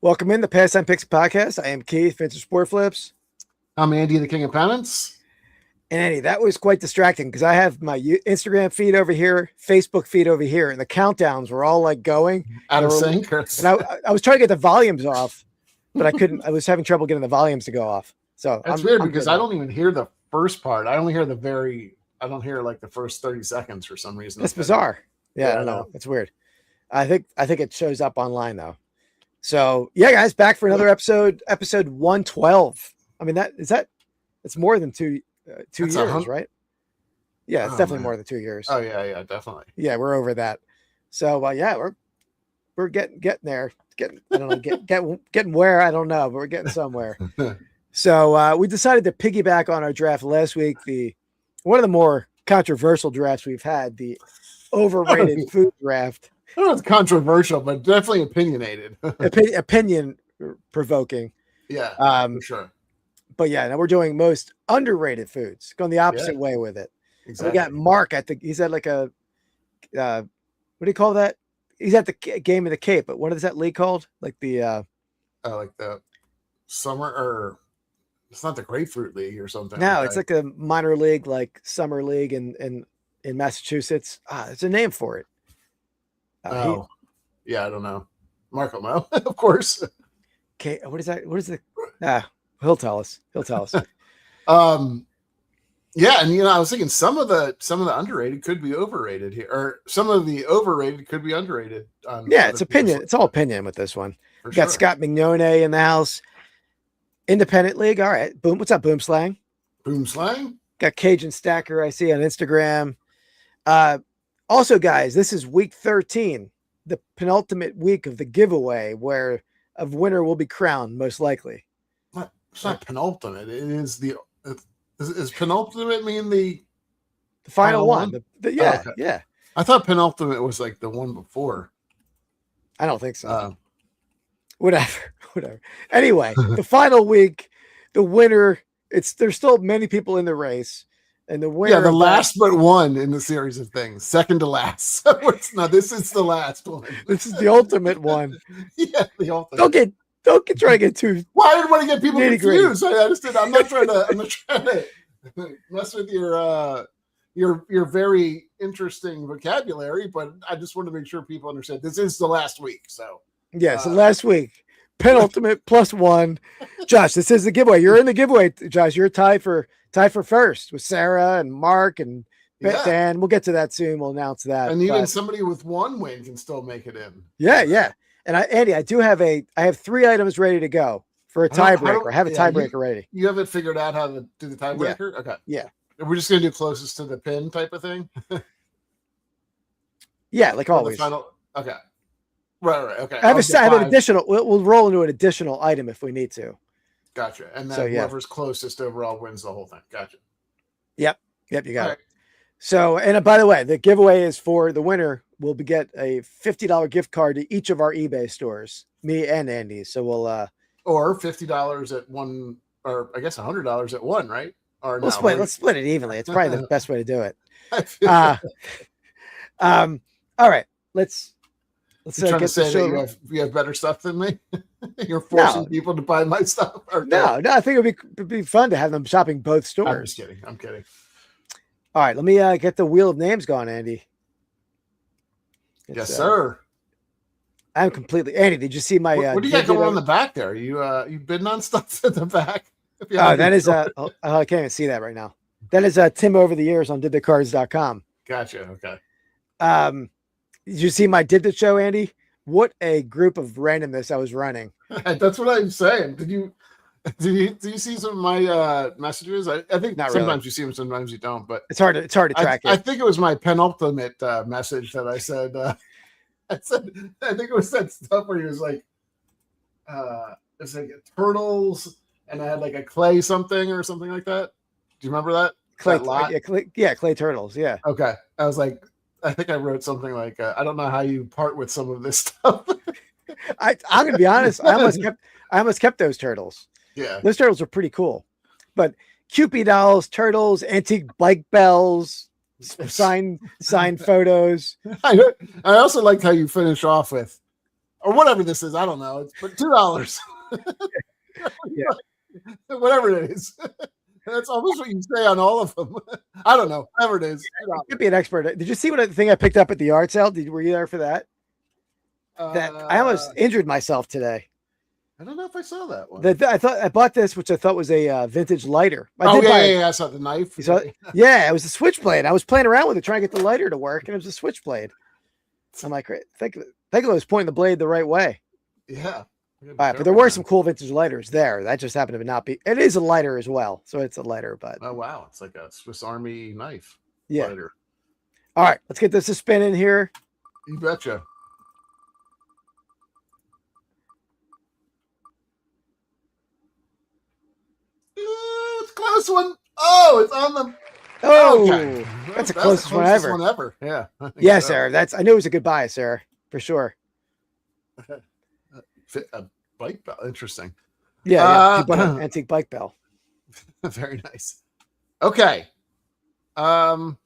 Welcome in the Pastime Picks Podcast. I am Keith, Vince of Sport Flips. I'm Andy, the King of Pennants. And Andy, that was quite distracting because I have my Instagram feed over here, Facebook feed over here, and the countdowns were all like going Out of sync. And I was trying to get the volumes off, but I couldn't. I was having trouble getting the volumes to go off. So that's weird because I don't even hear the first part. I only hear I don't hear like the first 30 seconds for some reason. That's bizarre. Yeah, I don't know. It's weird. I think it shows up online though. So yeah, guys, back for another episode 112. I mean, it's more than two years, right? Yeah, it's definitely more than 2 years. Oh yeah, definitely. Yeah, we're over that. So yeah, we're getting there. I don't know, getting where, I don't know, but we're getting somewhere. So we decided to piggyback on our draft last week. One of the more controversial drafts we've had, the overrated food draft. I don't know if it's controversial, but definitely opinionated. Opinion provoking. Yeah, for sure. But yeah, now we're doing most underrated foods, going the opposite way with it. Exactly. We got Mark he's at like a, what do you call that? He's at the Game of the Cape, but what is that league called? Like the, like the summer, or it's not the Grapefruit League or something. No, it's like a minor league, like summer league in Massachusetts. There's a name for it. Yeah, I don't know. Mark will know, of course. Okay, what is that? What is the? He'll tell us. Yeah, and I was thinking some of the underrated could be overrated here, or some of the overrated could be underrated. It's opinion. It's all opinion with this one. We got Scott Mignone in the house. Independent League. All right. Boom. What's up, Boom Slang? Boom Slang. Got Cajun Stacker, I see on Instagram. Also, guys, this is week 13, the penultimate week of the giveaway, where a winner will be crowned, most likely. It's not penultimate. It is the. Is penultimate mean the final one? Yeah. I thought penultimate was like the one before. I don't think so. Whatever. Anyway, the final week, the winner. There's still many people in the race, and the winner. Yeah, the last but one in the series of things, second to last. This is the last one. This is the ultimate one. Yeah, the ultimate. Don't try to get too. Why did I want to get people confused? I understood. I'm not trying to mess with your very interesting vocabulary, but I just want to make sure people understand this is the last week. So so last week, penultimate plus one. Josh, this is the giveaway. You're in the giveaway, Josh. You're tied for first with Sarah and Mark and Dan. We'll get to that soon. We'll announce that. And even somebody with one win can still make it in. Yeah. And Andy, I have 3 items ready to go for a tiebreaker. I have a tiebreaker ready. You haven't figured out how to do the tiebreaker? Yeah. Okay. Yeah. We're just going to do closest to the pin type of thing? Yeah, like always. Okay. Right. Okay. I have an additional. We'll roll into an additional item if we need to. Gotcha. And then whoever's closest overall wins the whole thing. Gotcha. Yep. You got it. So, and by the way, the giveaway is for the winner. We'll get a $50 gift card to each of our eBay stores, me and Andy. So we'll or $50 at one, or I guess $100 at one, right? Or let's split it evenly. It's probably the best way to do it. All right, let's get to say that you have better stuff than me. You're forcing people to buy my stuff. No, I think it'd be fun to have them shopping both stores. I'm kidding. All right, let me get the wheel of names going, Andy. Yes, sir. I'm completely Andy. Did you see my? What do you got going on the back there? You bidding on stuff at the back? That is I can't even see that right now. That is Tim over the years on didthecards.com. Gotcha. Okay. Did you see my Did the Show, Andy? What a group of randomness I was running. That's what I'm saying. Did you see some of my messages? I think Not sometimes really. You see them, sometimes you don't. But it's hard to track. I think it was my penultimate message that I said. I think it was that stuff where he was like, it's like turtles, and I had like a clay something or something like that. Do you remember that? Clay turtles. Yeah. Okay. I was like, I think I wrote something like, I don't know how you part with some of this stuff. I'm gonna be honest. I almost kept those turtles. Yeah, those turtles are pretty cool. But Cupid dolls, turtles, antique bike bells, signed photos. I also liked how you finish off with or whatever this is. I don't know. It's but $2. Yeah. Whatever it is. That's almost what you say on all of them. I don't know. Whatever it is. You could be an expert. Did you see what thing I picked up at the yard sale? Were you there for that? That I almost injured myself today. I don't know if I saw that one. I thought I bought this, which I thought was a vintage lighter. I saw the knife. Yeah, it was a switchblade. I was playing around with it, trying to get the lighter to work, and it was a switchblade. I'm like, think of it was pointing the blade the right way. Yeah. All right, but there were some cool vintage lighters there. That just happened to not be. It is a lighter as well, so it's a lighter. But oh wow, it's like a Swiss Army knife. Yeah. Lighter. All right, let's get this a spin in here. You betcha. It's a close one. Oh, it's on the. Oh, okay. That's the closest one ever. Yeah. Yeah, Sarah. I knew it was a good buy, Sarah, for sure. A bike bell. Interesting. Yeah. An antique bike bell. Very nice. Okay. And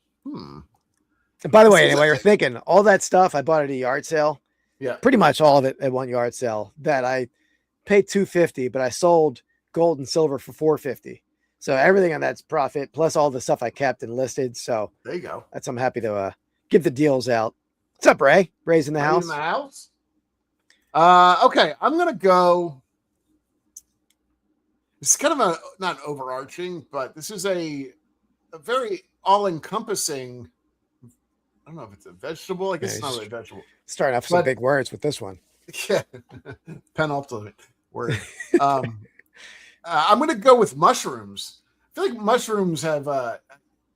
by the way, anyway, you're thinking all that stuff I bought at a yard sale. Yeah. Pretty much all of it at one yard sale that I paid $250, but I sold gold and silver for $450. So everything on that's profit plus all the stuff I kept and listed. So there you go. I'm happy to give the deals out. What's up, Ray? Ray's in the house. In the house. Okay, I'm gonna go. It's kind of a not overarching, but this is a very all-encompassing. I don't know if it's a vegetable. I guess it's not really a vegetable. Starting off some big words with this one. Yeah, penultimate word. I'm gonna go with mushrooms. I feel like mushrooms have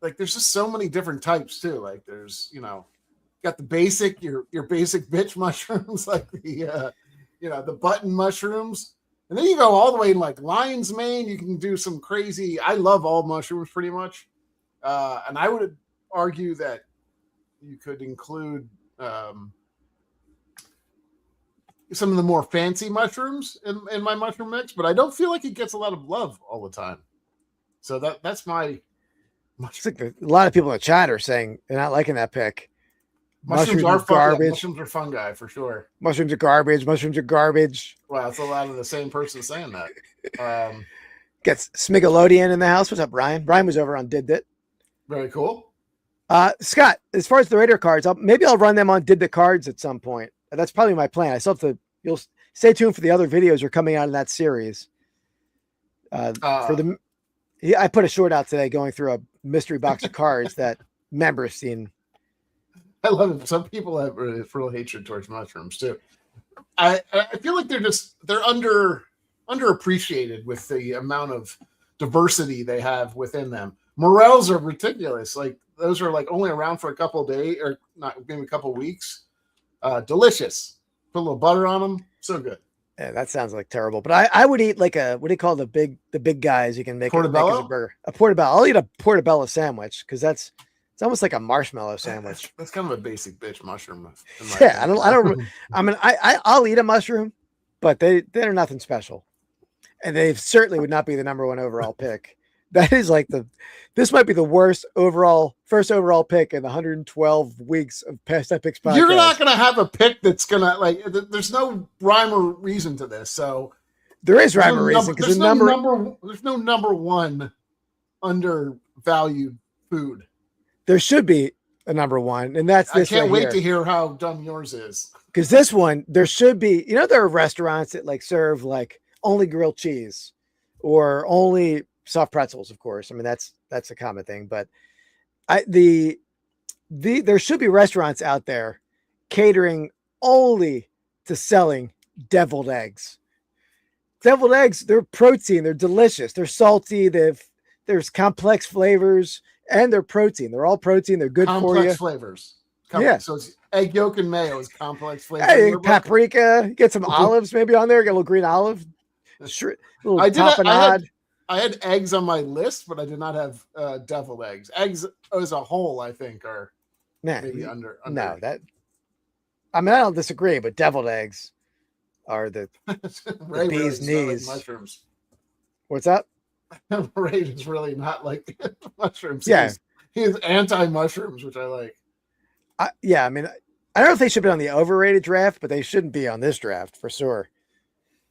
there's just so many different types too. Like there's got the basic your basic bitch mushrooms, like the the button mushrooms, and then you go all the way in like lion's mane. You can do some crazy. I love all mushrooms pretty much, and I would argue that you could include some of the more fancy mushrooms in my mushroom mix, but I don't feel like it gets a lot of love all the time. So that's my. It's like a lot of people in the chat are saying they're not liking that pick. Mushrooms are garbage. Yeah, mushrooms are fungi for sure. Mushrooms are garbage. Mushrooms are garbage. Wow, it's a lot of the same person saying that. Gets Smigalodian in the house. What's up, Brian? Brian was over on Did It. Very cool. Scott, as far as the Raider cards, maybe I'll run them on Did the Cards at some point. That's probably my plan. I still have to. You'll stay tuned for the other videos are coming out in that series. I put a short out today going through a mystery box of cards that members seen. I love it. Some people have real hatred towards mushrooms too. I feel like they're underappreciated with the amount of diversity they have within them. Morels are ridiculous. Like those are like only around for a couple of days or not maybe a couple of weeks. Delicious. Put a little butter on them. So good. Yeah, that sounds like terrible. But I would eat like what do you call the big guys you can make, portobello? Make as a burger. A portobello. I'll eat a portobello sandwich because it's almost like a marshmallow sandwich. That's kind of a basic bitch mushroom. Yeah, I don't. I mean, I'll eat a mushroom, but they're nothing special, and they certainly would not be the number one overall pick. That is like this might be the worst first overall pick in the 112 weeks of Pastime Picks Podcast. You're not going to have a pick that's going to there's no rhyme or reason to this. So there is rhyme or reason because there's no number one undervalued food. There should be a number one, and that's this. I can't wait to hear how dumb yours is. Because this one, there should be. There are restaurants that like serve like only grilled cheese or only soft pretzels, of course. I mean, that's a common thing, but there should be restaurants out there catering only to selling deviled eggs. Deviled eggs, they're protein, they're delicious, they're salty, there's complex flavors, and they're protein. They're all protein, they're good for you. Complex flavors. Yeah. So it's egg yolk and mayo is complex flavors. Hey, paprika, get some olives maybe on there, get a little green olive. Little tapenade. I had eggs on my list, but I did not have deviled eggs. Eggs as a whole, I think, are maybe under. No, that. I mean, I don't disagree, but deviled eggs are the bee's knees. Like mushrooms. What's up? Ray is really not like mushrooms. Yeah, he's anti-mushrooms, which I like. I mean, I don't know if they should be on the overrated draft, but they shouldn't be on this draft for sure.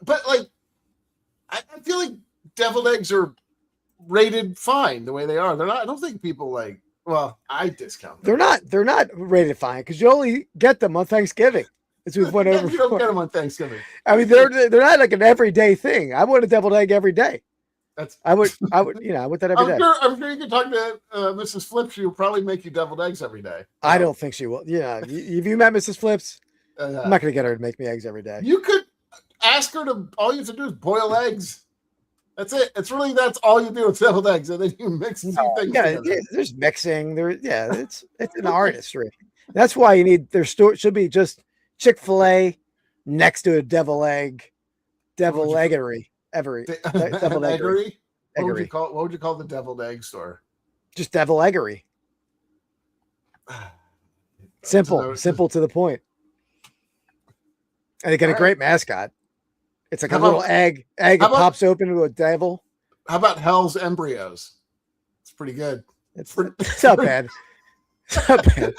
But like, I feel like deviled eggs are rated fine the way they are. They're not. I don't think people like. Well, I discount them. They're not rated fine because you only get them on Thanksgiving. As we've went over. You don't get them on Thanksgiving. I mean, they're not like an everyday thing. I want a deviled egg every day. I would I want that every day. I'm sure you can talk to Mrs. Flips. She'll probably make you deviled eggs every day. I don't think she will. Yeah, have you met Mrs. Flips? I'm not going to get her to make me eggs every day. You could ask her to. All you have to do is boil eggs. That's it. That's all you do with deviled eggs, and then you mix two things. Yeah, there's mixing. It's an artistry. That's why you need their store should be just Chick-fil-A next to a deviled eggery. Deviled eggery. What would you call the deviled egg store? Just deviled eggery. Simple to the point. And they got a great mascot. It's like a little egg that pops open into a devil. How about Hell's Embryos? It's pretty good. It's not bad. It's not bad.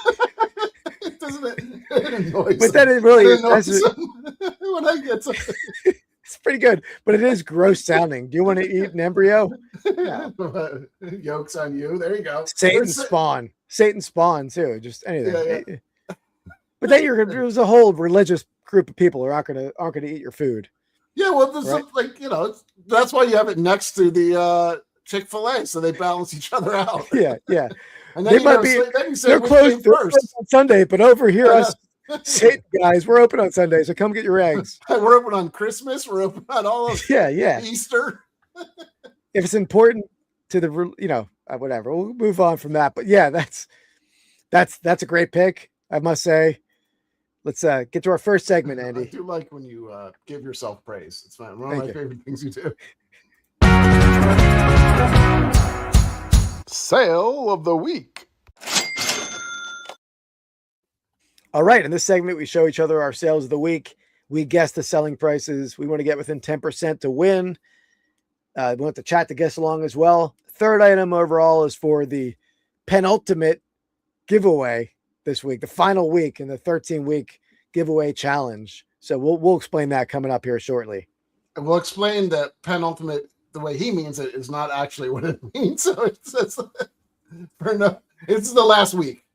Doesn't it annoys but then it really when I get something. It's pretty good, but it is gross sounding. Do you want to eat an embryo? Yeah. Yolks on you. There you go. Satan spawn too. Just anything. Yeah. But then there's a whole religious group of people who aren't gonna eat your food. Yeah, well, there's that's why you have it next to the Chick-fil-A, so they balance each other out. Yeah. And then they're closed on Sunday, but over here, us Satan guys, we're open on Sunday, so come get your eggs. We're open on Christmas. We're open on all of Easter. If it's important to the, whatever, we'll move on from that. But yeah, that's a great pick, I must say. Let's get to our first segment, Andy. I do like when you give yourself praise. It's one of my favorite things you do. Sale of the week. All right. In this segment, we show each other our sales of the week. We guess the selling prices. We want to get within 10% to win. We want the chat to guess along as well. Third item overall is for the penultimate giveaway this week, the final week in the 13-week giveaway challenge. So we'll explain that coming up here shortly. And we'll explain that penultimate, the way he means it, is not actually what it means. So it's the last week.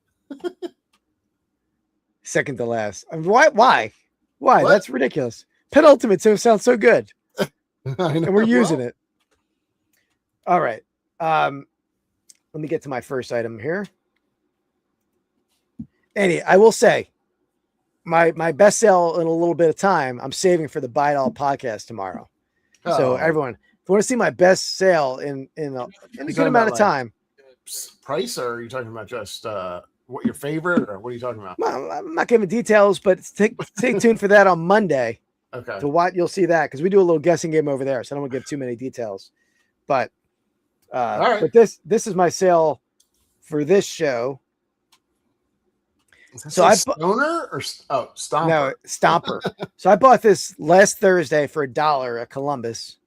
Second to last. I mean, why? What? That's ridiculous. Penultimate sounds so good. And we're using it. All right. Let me get to my first item here. Andy, I will say my best sale in a little bit of time, I'm saving for the Buy It All podcast tomorrow. Oh. So everyone, if you want to see my best sale in a good amount of time. Price, or are you talking about just what your favorite, or what are you talking about? Well, I'm not giving details, but stay tuned for that on Monday. Okay. To what you'll see that, because we do a little guessing game over there, so I don't want to give too many details. But all right. But this is my sale for this show. So Stoner or Stomper? No, Stomper. So I bought this last Thursday for $1 at Columbus.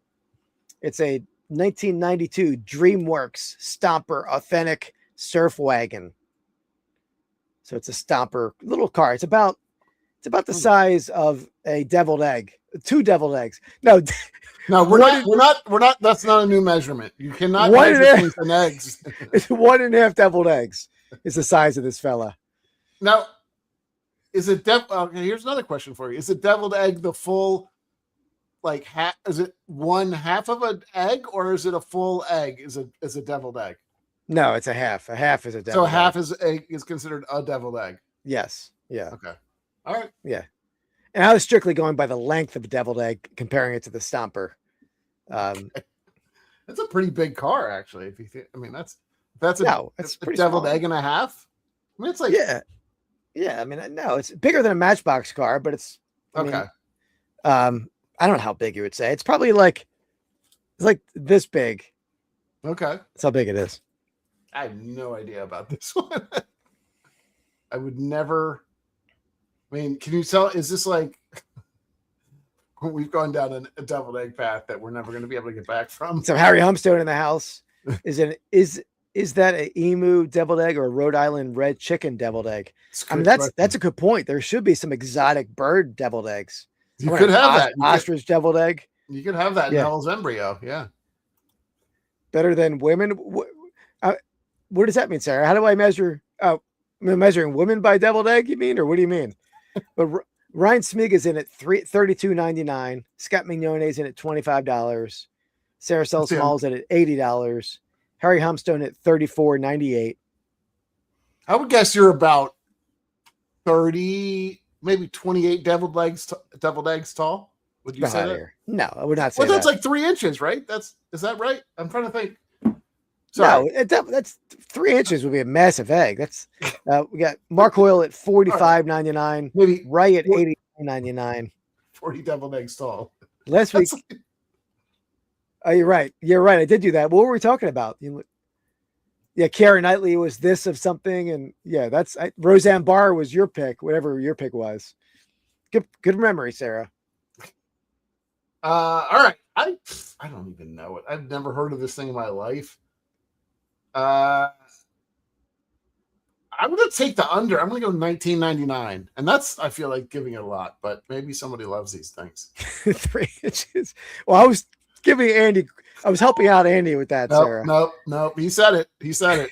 It's a 1992 DreamWorks Stomper authentic surf wagon. So it's a Stomper little car. It's about the size of a deviled egg, 2 deviled eggs. No, we're not. That's not a new measurement. You cannot measure things in eggs. It's 1.5 deviled eggs is the size of this fella. Now, is it okay, here's another question for you. Is a deviled egg the full, like, is it 1/2 of an egg, or is it a full egg? Is a deviled egg? No, it's a half. A half is a deviled egg. So half is considered a deviled egg. Yes. Yeah. Okay. All right. Yeah. And I was strictly going by the length of a deviled egg, comparing it to the Stomper. That's a pretty big car, actually. If you think, I mean, that's it's a deviled egg and a half. I mean, it's like yeah. I mean, no, it's bigger than a Matchbox car, but it's okay. I don't know how big you would say. It's probably it's like this big. Okay, that's how big it is. I have no idea about this one. I would never. I mean, can you tell? Is this like we've gone down a deviled egg path that we're never going to be able to get back from? So Harry Humstone in the house is is that a emu deviled egg or a Rhode Island red chicken deviled egg? I mean, that's a good point. There should be some exotic bird deviled eggs. You could have that. Ostrich deviled egg. You could have that in Hell's embryo. Yeah. Better than women. What does that mean, Sarah? How do I measure? Measuring women by deviled egg, you mean? Or what do you mean? But Ryan Smig is in at $32.99. Scott Mignogne's in at $25. Sarah Sell Small's in at $80. Harry Humstone at $34.98. I would guess you're about 30, maybe 28 deviled eggs tall. Would you say that? Here. No, I would not say that. Well, that's like 3 inches, right? Is that right? I'm trying to think. Sorry. No, that's 3 inches would be a massive egg. That's we got Mark Hoyle at $45.99. Maybe Ray at $89.99. 40 deviled eggs tall. Last week. Oh, you're right. You're right. I did do that. What were we talking about? Yeah, Keira Knightley was this of something, and yeah, Roseanne Barr was your pick, whatever your pick was. Good memory, Sarah. All right. I don't even know it. I've never heard of this thing in my life. I'm going to take the under. I'm going to go $19.99. And I feel like giving it a lot, but maybe somebody loves these things. 3 inches. Well, I was giving Andy, I was helping out Andy with that, Sarah. Nope. He said it.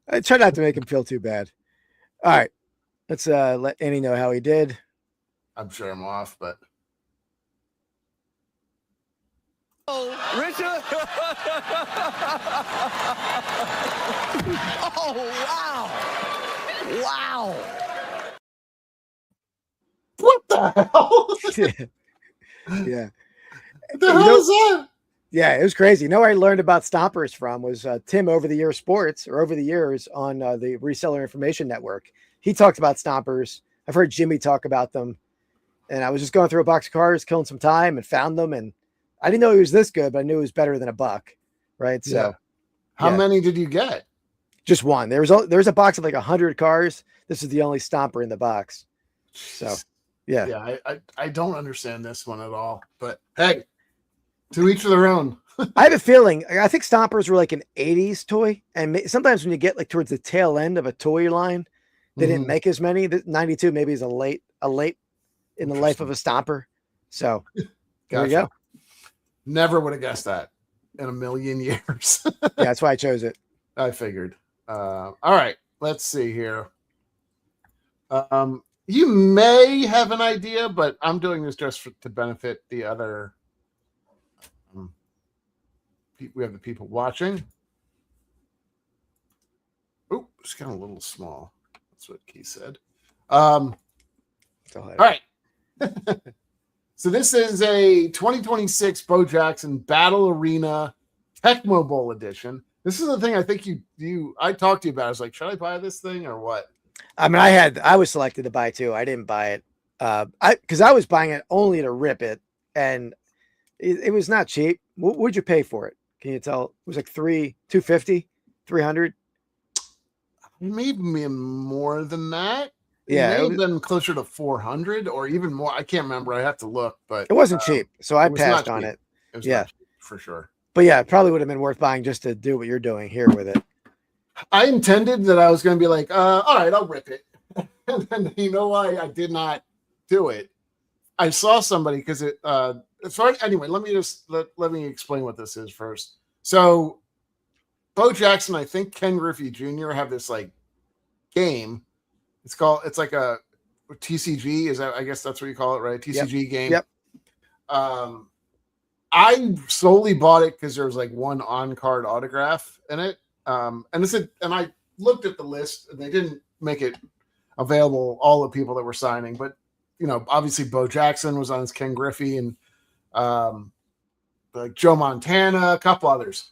I try not to make him feel too bad. All right. Let's let Andy know how he did. I'm sure I'm off, but. Oh, Richard! Oh, wow! Wow! What the hell? Yeah. What the hell is that? Yeah, it was crazy. You know where I learned about stompers from was Tim Over the Years Sports, or Over the Years on the Reseller Information Network. He talked about stompers. I've heard Jimmy talk about them. And I was just going through a box of cards, killing some time, and found them. And I didn't know he was this good, but I knew it was better than $1, right? So, yeah. How many did you get? Just one. There's a box of like 100 cards. This is the only stomper in the box. So, yeah. Yeah, I don't understand this one at all. But hey, to each of their own. I have a feeling. I think stompers were like an '80s toy, and sometimes when you get like towards the tail end of a toy line, they didn't make as many. 92 maybe is a late in the life of a stomper. So there you go. Never would have guessed that in a million years. Yeah, that's why I chose it. I figured. All right, let's see here. You may have an idea, but I'm doing this just to benefit the other. We have the people watching. Oh, it's kind of a little small. That's what Keith said. All right. So this is a 2026 Bo Jackson Battle Arena Tecmo Bowl edition. This is the thing I think I talked to you about. I was like, should I buy this thing or what? I mean, I was selected to buy too. I didn't buy it. Because I was buying it only to rip it, and it was not cheap. What would you pay for it? Can you tell? It was like $250, $300. Maybe more than that. Yeah, it may have been closer to 400 or even more. I can't remember. I have to look, but it wasn't cheap, so I passed on it. It was not cheap, for sure. But yeah, it probably would have been worth buying just to do what you're doing here with it. I intended that I was going to be like, all right, I'll rip it. And then you know why I did not do it? I saw somebody because anyway, let me explain what this is first. So Bo Jackson, I think Ken Griffey Jr. have this like game. It's like a TCG. I guess that's what you call it, right? TCG game. Yep. I solely bought it because there was like one on-card autograph in it. And I looked at the list and they didn't make it available, all the people that were signing, but obviously Bo Jackson was on his Ken Griffey and like Joe Montana, a couple others.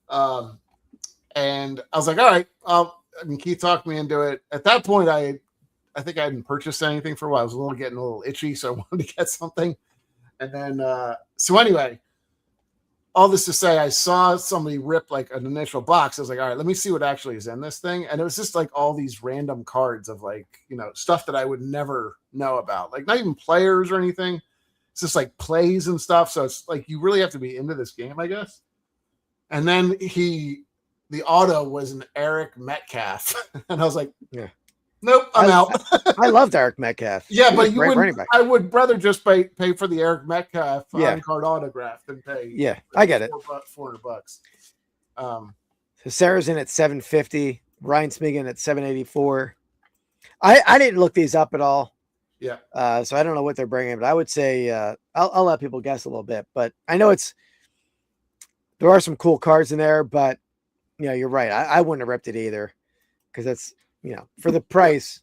And I was like, all right, Keith talked me into it. At that point, I think I hadn't purchased anything for a while. I was getting a little itchy, so I wanted to get something. And then, so anyway, all this to say, I saw somebody rip like an initial box. I was like, all right, let me see what actually is in this thing. And it was just like all these random cards of like, stuff that I would never know about, like not even players or anything. It's just like plays and stuff. So it's like, you really have to be into this game, I guess. And then the auto was an Eric Metcalf. And I was like, Yeah. Nope, I'm out. I loved Eric Metcalf. Yeah, He but was you great wouldn't. running back. I would rather just pay for the Eric Metcalf Yeah. on-card autograph than pay. Yeah, I get it. $400. So Sarah's in at 750. Ryan Smigan at 784. I didn't look these up at all. Yeah. So I don't know what they're bringing, but I would say I'll let people guess a little bit. But I know there are some cool cards in there, but you're right. I wouldn't have ripped it either because that's for the price,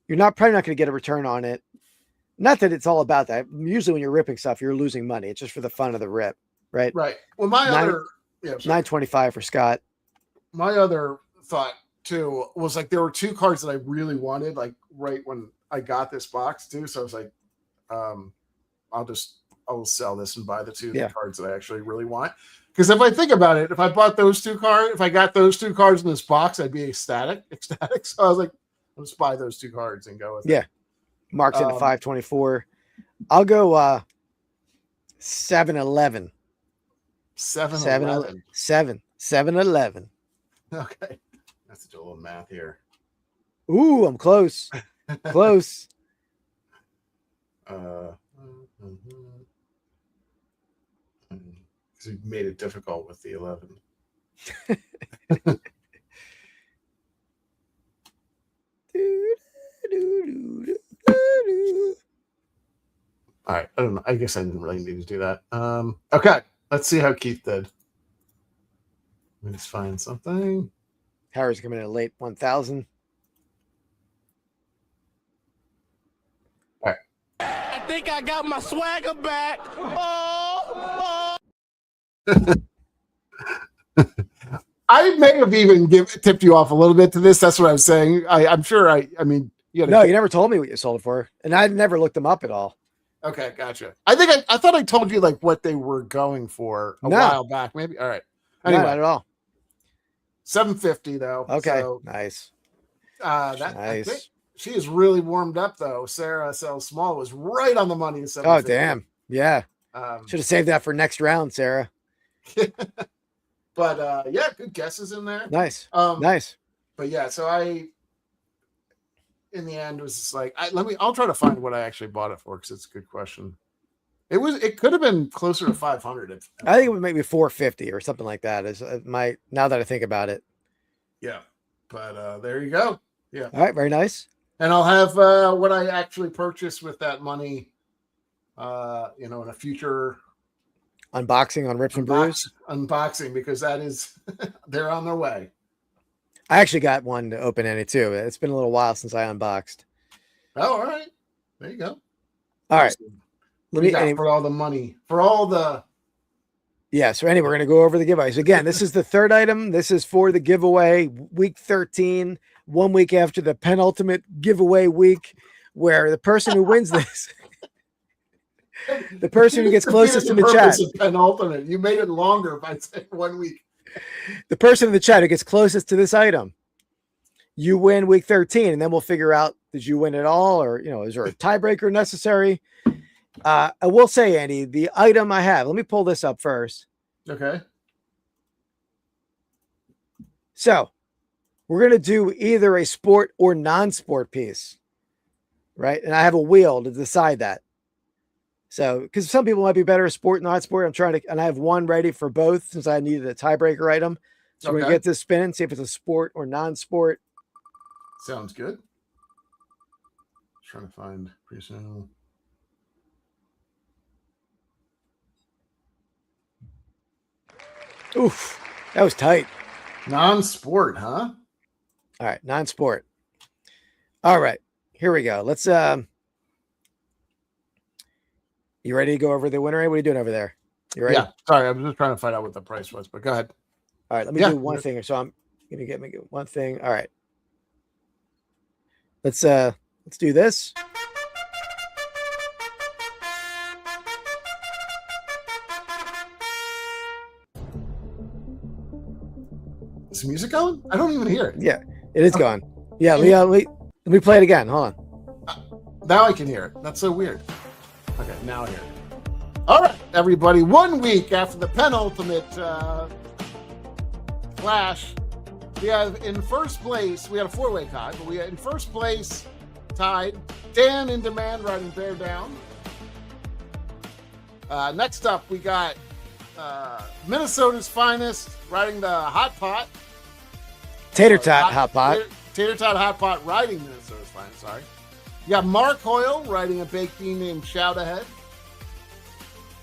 you're probably not going to get a return on it. Not that it's all about that. Usually when you're ripping stuff, you're losing money. It's just for the fun of the rip, right? Right. Well, $9.25 for Scott. My other thought too was like there were two cards that I really wanted, like right when I got this box too. So I was like, I'll sell this and buy the two cards that I actually really want. Because if I think about it, if I got those two cards in this box, I'd be ecstatic. So I was like, I'll just buy those two cards and go with it. Mark's in at 524. I'll go 7-11. 7-11. 7-11. Okay. Let's do a little math here. Ooh, I'm close. Close. Because we made it difficult with the 11. All right. I don't know. I guess I didn't really need to do that. Okay. Let's see how Keith did. Let me just find something. Harry's coming in at late 1,000. All right. I think I got my swagger back. Oh. I may have even tipped you off a little bit to this. That's what I was saying. I'm sure. I mean, you never told me what you sold it for, and I never looked them up at all. Okay, gotcha. I think I thought I told you like what they were going for a while back. Maybe. All right. Anyway, no, not at all. 750 though. Okay, so, nice. Nice. I think she is really warmed up though. Sarah Sells Small was right on the money. Oh damn, yeah. Should have saved that for next round, Sarah. But yeah, good guesses in there. Nice. Nice. But yeah, so in the end was just like I'll try to find what I actually bought it for because it's a good question. It could have been closer to 500. I think it would maybe 450 or something like that. Now that I think about it. Yeah. But there you go. Yeah. All right, very nice. And I'll have what I actually purchased with that money in a future unboxing on Rips and Brews. Unboxing because that is they're on their way. I actually got one to open in it too. It's been a little while since I unboxed. Oh, all right. There you go. All right. For all the money. For all the so anyway, we're going to go over the giveaways. Again, this is the third item. This is for the giveaway week 13, 1 week after the penultimate giveaway week, where the person who wins this, the person who gets closest in the chat. Penultimate. You made it longer by saying 1 week. The person in the chat who gets closest to this item, you win week 13, and then we'll figure out, did you win it all, or is there a tiebreaker necessary? I will say, Andy, the item I have, let me pull this up first. Okay. So we're going to do either a sport or non-sport piece, right? And I have a wheel to decide that. So, because some people might be better at sport, not sport. and I have one ready for both since I needed a tiebreaker item. So we're going to get this spinning, see if it's a sport or non-sport. Sounds good. Trying to find pre-sale. Oof, that was tight. Non-sport, huh? All right, non-sport. All right, here we go. Let's you ready to go over the winner? What are you doing over there? You ready? Yeah. Sorry, I'm just trying to find out what the price was, but go ahead. All right, let me do one thing. So I'm gonna get me one thing. All right. Let's do this. Is the music going? I don't even hear it. Yeah, it is going. Yeah, let me play it again. Hold on. Now I can hear it. That's so weird. Okay, now I hear it. All right, everybody. 1 week after the penultimate Clash. We have in first place, we had a 4-way tie, but we had in first place tied Dan in Demand riding Bear Down. Next up, we got Minnesota's Finest riding the Hot Pot. Tater Tot Hot Pot. Tater Tot Hot Pot riding Minnesota's Finest, sorry. You got Mark Hoyle riding a baked bean named Shout Ahead.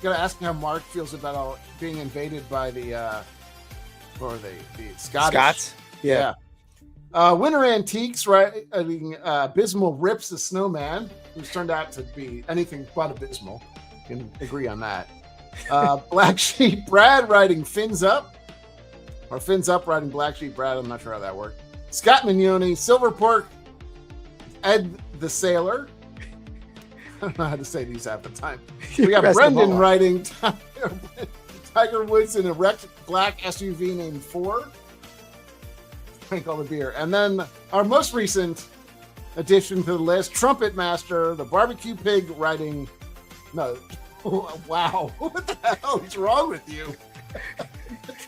Gotta ask how Mark feels about being invaded by the Scottish. Scots? Yeah. Winter Antiques riding Abysmal Rips the Snowman, who's turned out to be anything but abysmal. Can agree on that. Black Sheep Brad riding Fins Up. Or Fins Up riding Black Sheep Brad. I'm not sure how that worked. Scott Mignoni, Silver Pork, Ed the Sailor. I don't know how to say these half the time. We got Brendan riding Tiger Woods in a wrecked black SUV named Ford. Drink all the beer. And then our most recent addition to the list, Trumpet Master, the barbecue pig riding. No, wow. What the hell is wrong with you?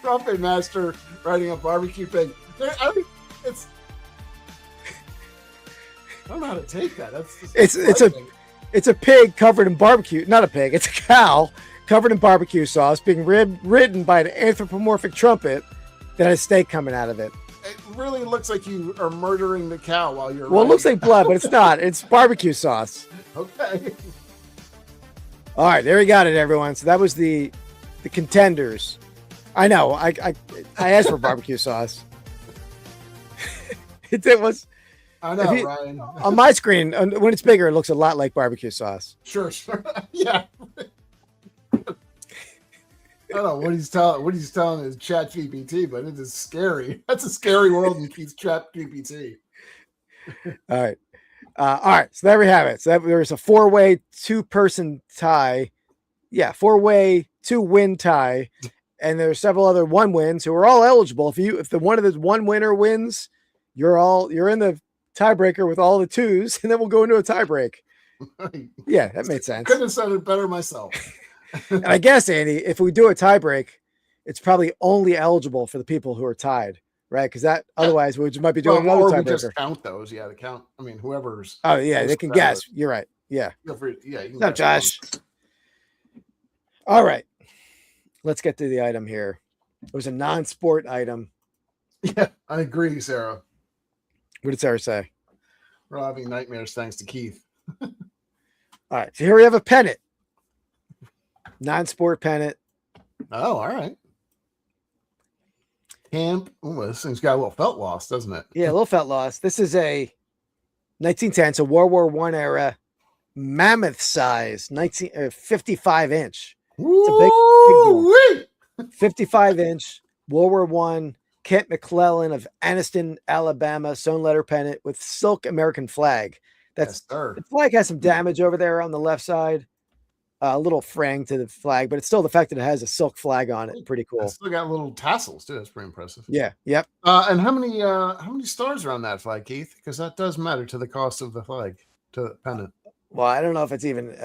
Trumpet Master riding a barbecue pig. I don't know how to take that. It's a pig covered in barbecue. Not a pig. It's a cow covered in barbecue sauce being ridden by an anthropomorphic trumpet that has steak coming out of it. It really looks like you are murdering the cow while you're. Well, it looks like blood, but it's not. It's barbecue sauce. Okay. All right, there you got it, everyone. So that was the contenders. I know. I asked for barbecue sauce. It was. I know, Ryan. On my screen, when it's bigger, it looks a lot like barbecue sauce. Sure. Yeah. I don't know what he's telling is ChatGPT, but it is scary. That's a scary world in ChatGPT. All right. So there we have it. So there's a 4-way 2-person tie. Yeah, 4-way 2-win tie, and there's several other 1-wins who are all eligible. If the one of the 1 winner wins, you're in the tiebreaker with all the 2s, and then we'll go into a tiebreak. Yeah, that made sense. Couldn't have said it better myself. And I guess, Andy, if we do a tiebreak, it's probably only eligible for the people who are tied, right? Because that otherwise we might be doing another tiebreaker. Just count those. Yeah, the count. I mean, whoever's. Oh yeah, they can guess. You're right. Yeah. Yeah. You No, Josh. All right, let's get to the item here. It was a non-sport item. Yeah, I agree, Sarah. What did Sarah say? We're having nightmares thanks to Keith. All right, so here we have a pennant. Non-sport pennant. Oh, all right. Camp. Oh, this thing's got a little felt loss, doesn't it? Yeah, a little felt loss. This is a 1910, so World War I era mammoth size, 55 inch. It's a big 55 inch World War I Kent McClellan of Anniston, Alabama, sewn letter pennant with silk American flag. That's the flag has some damage over there on the left side. A little fraying to the flag, but it's still the fact that it has a silk flag on it. Pretty cool. It's still got little tassels too. That's pretty impressive. Yeah. Yep. And how many stars are on that flag, Keith? Because that does matter to the cost of the flag, to the pennant. Well, I don't know if it's even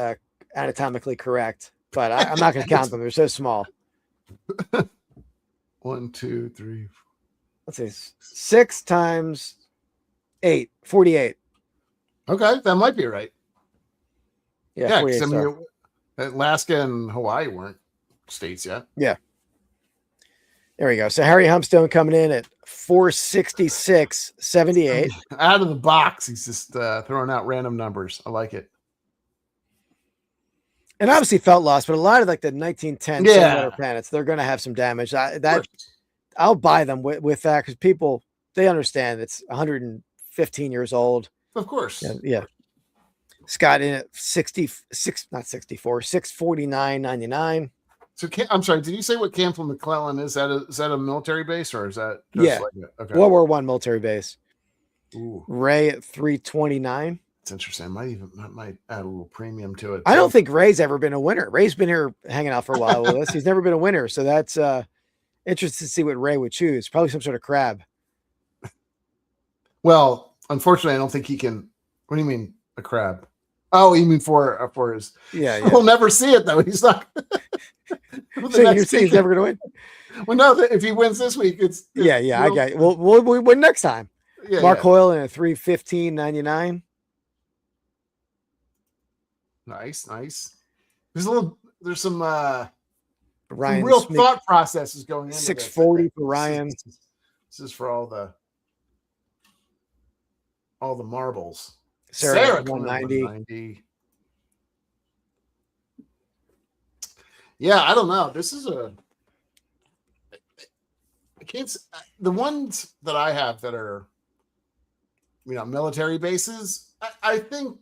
anatomically correct, but I'm not going to count them. They're so small. 1, 2, 3. Let's see. 6 times 8, 48. Okay, that might be right. Yeah, because I mean, Alaska and Hawaii weren't states yet. Yeah. There we go. So Harry Humpstone coming in at 466.78. Out of the box, he's just throwing out random numbers. I like it. And obviously felt loss, but a lot of like the 1910 letter pennants, they're going to have some damage. I'll buy them with that because people, they understand it's 115 years old. Of course. Yeah. Scott in at 649.99. So I'm sorry, did you say what Camp McClellan is? Is that a military base or is that just okay. World War I military base. Ooh. Ray at 329. It's interesting. I might add a little premium to it. I don't think Ray's ever been a winner. Ray's been here hanging out for a while with us. He's never been a winner. So that's interesting to see what Ray would choose. Probably some sort of crab. Well, unfortunately, I don't think he can. What do you mean a crab? Oh, you mean for his? Yeah. We'll never see it though. He's not. So you see, he's never going to win. Well, no, if he wins this week, it's Yeah, I got it. We'll win next time. Yeah, Mark Hoyle in a 315.99. Nice. There's some Ryan real Smith, thought processes going into 640 for Ryan. This is for all the marbles. Sarah 190. Yeah, I don't know. This is the ones that I have that are, military bases, I think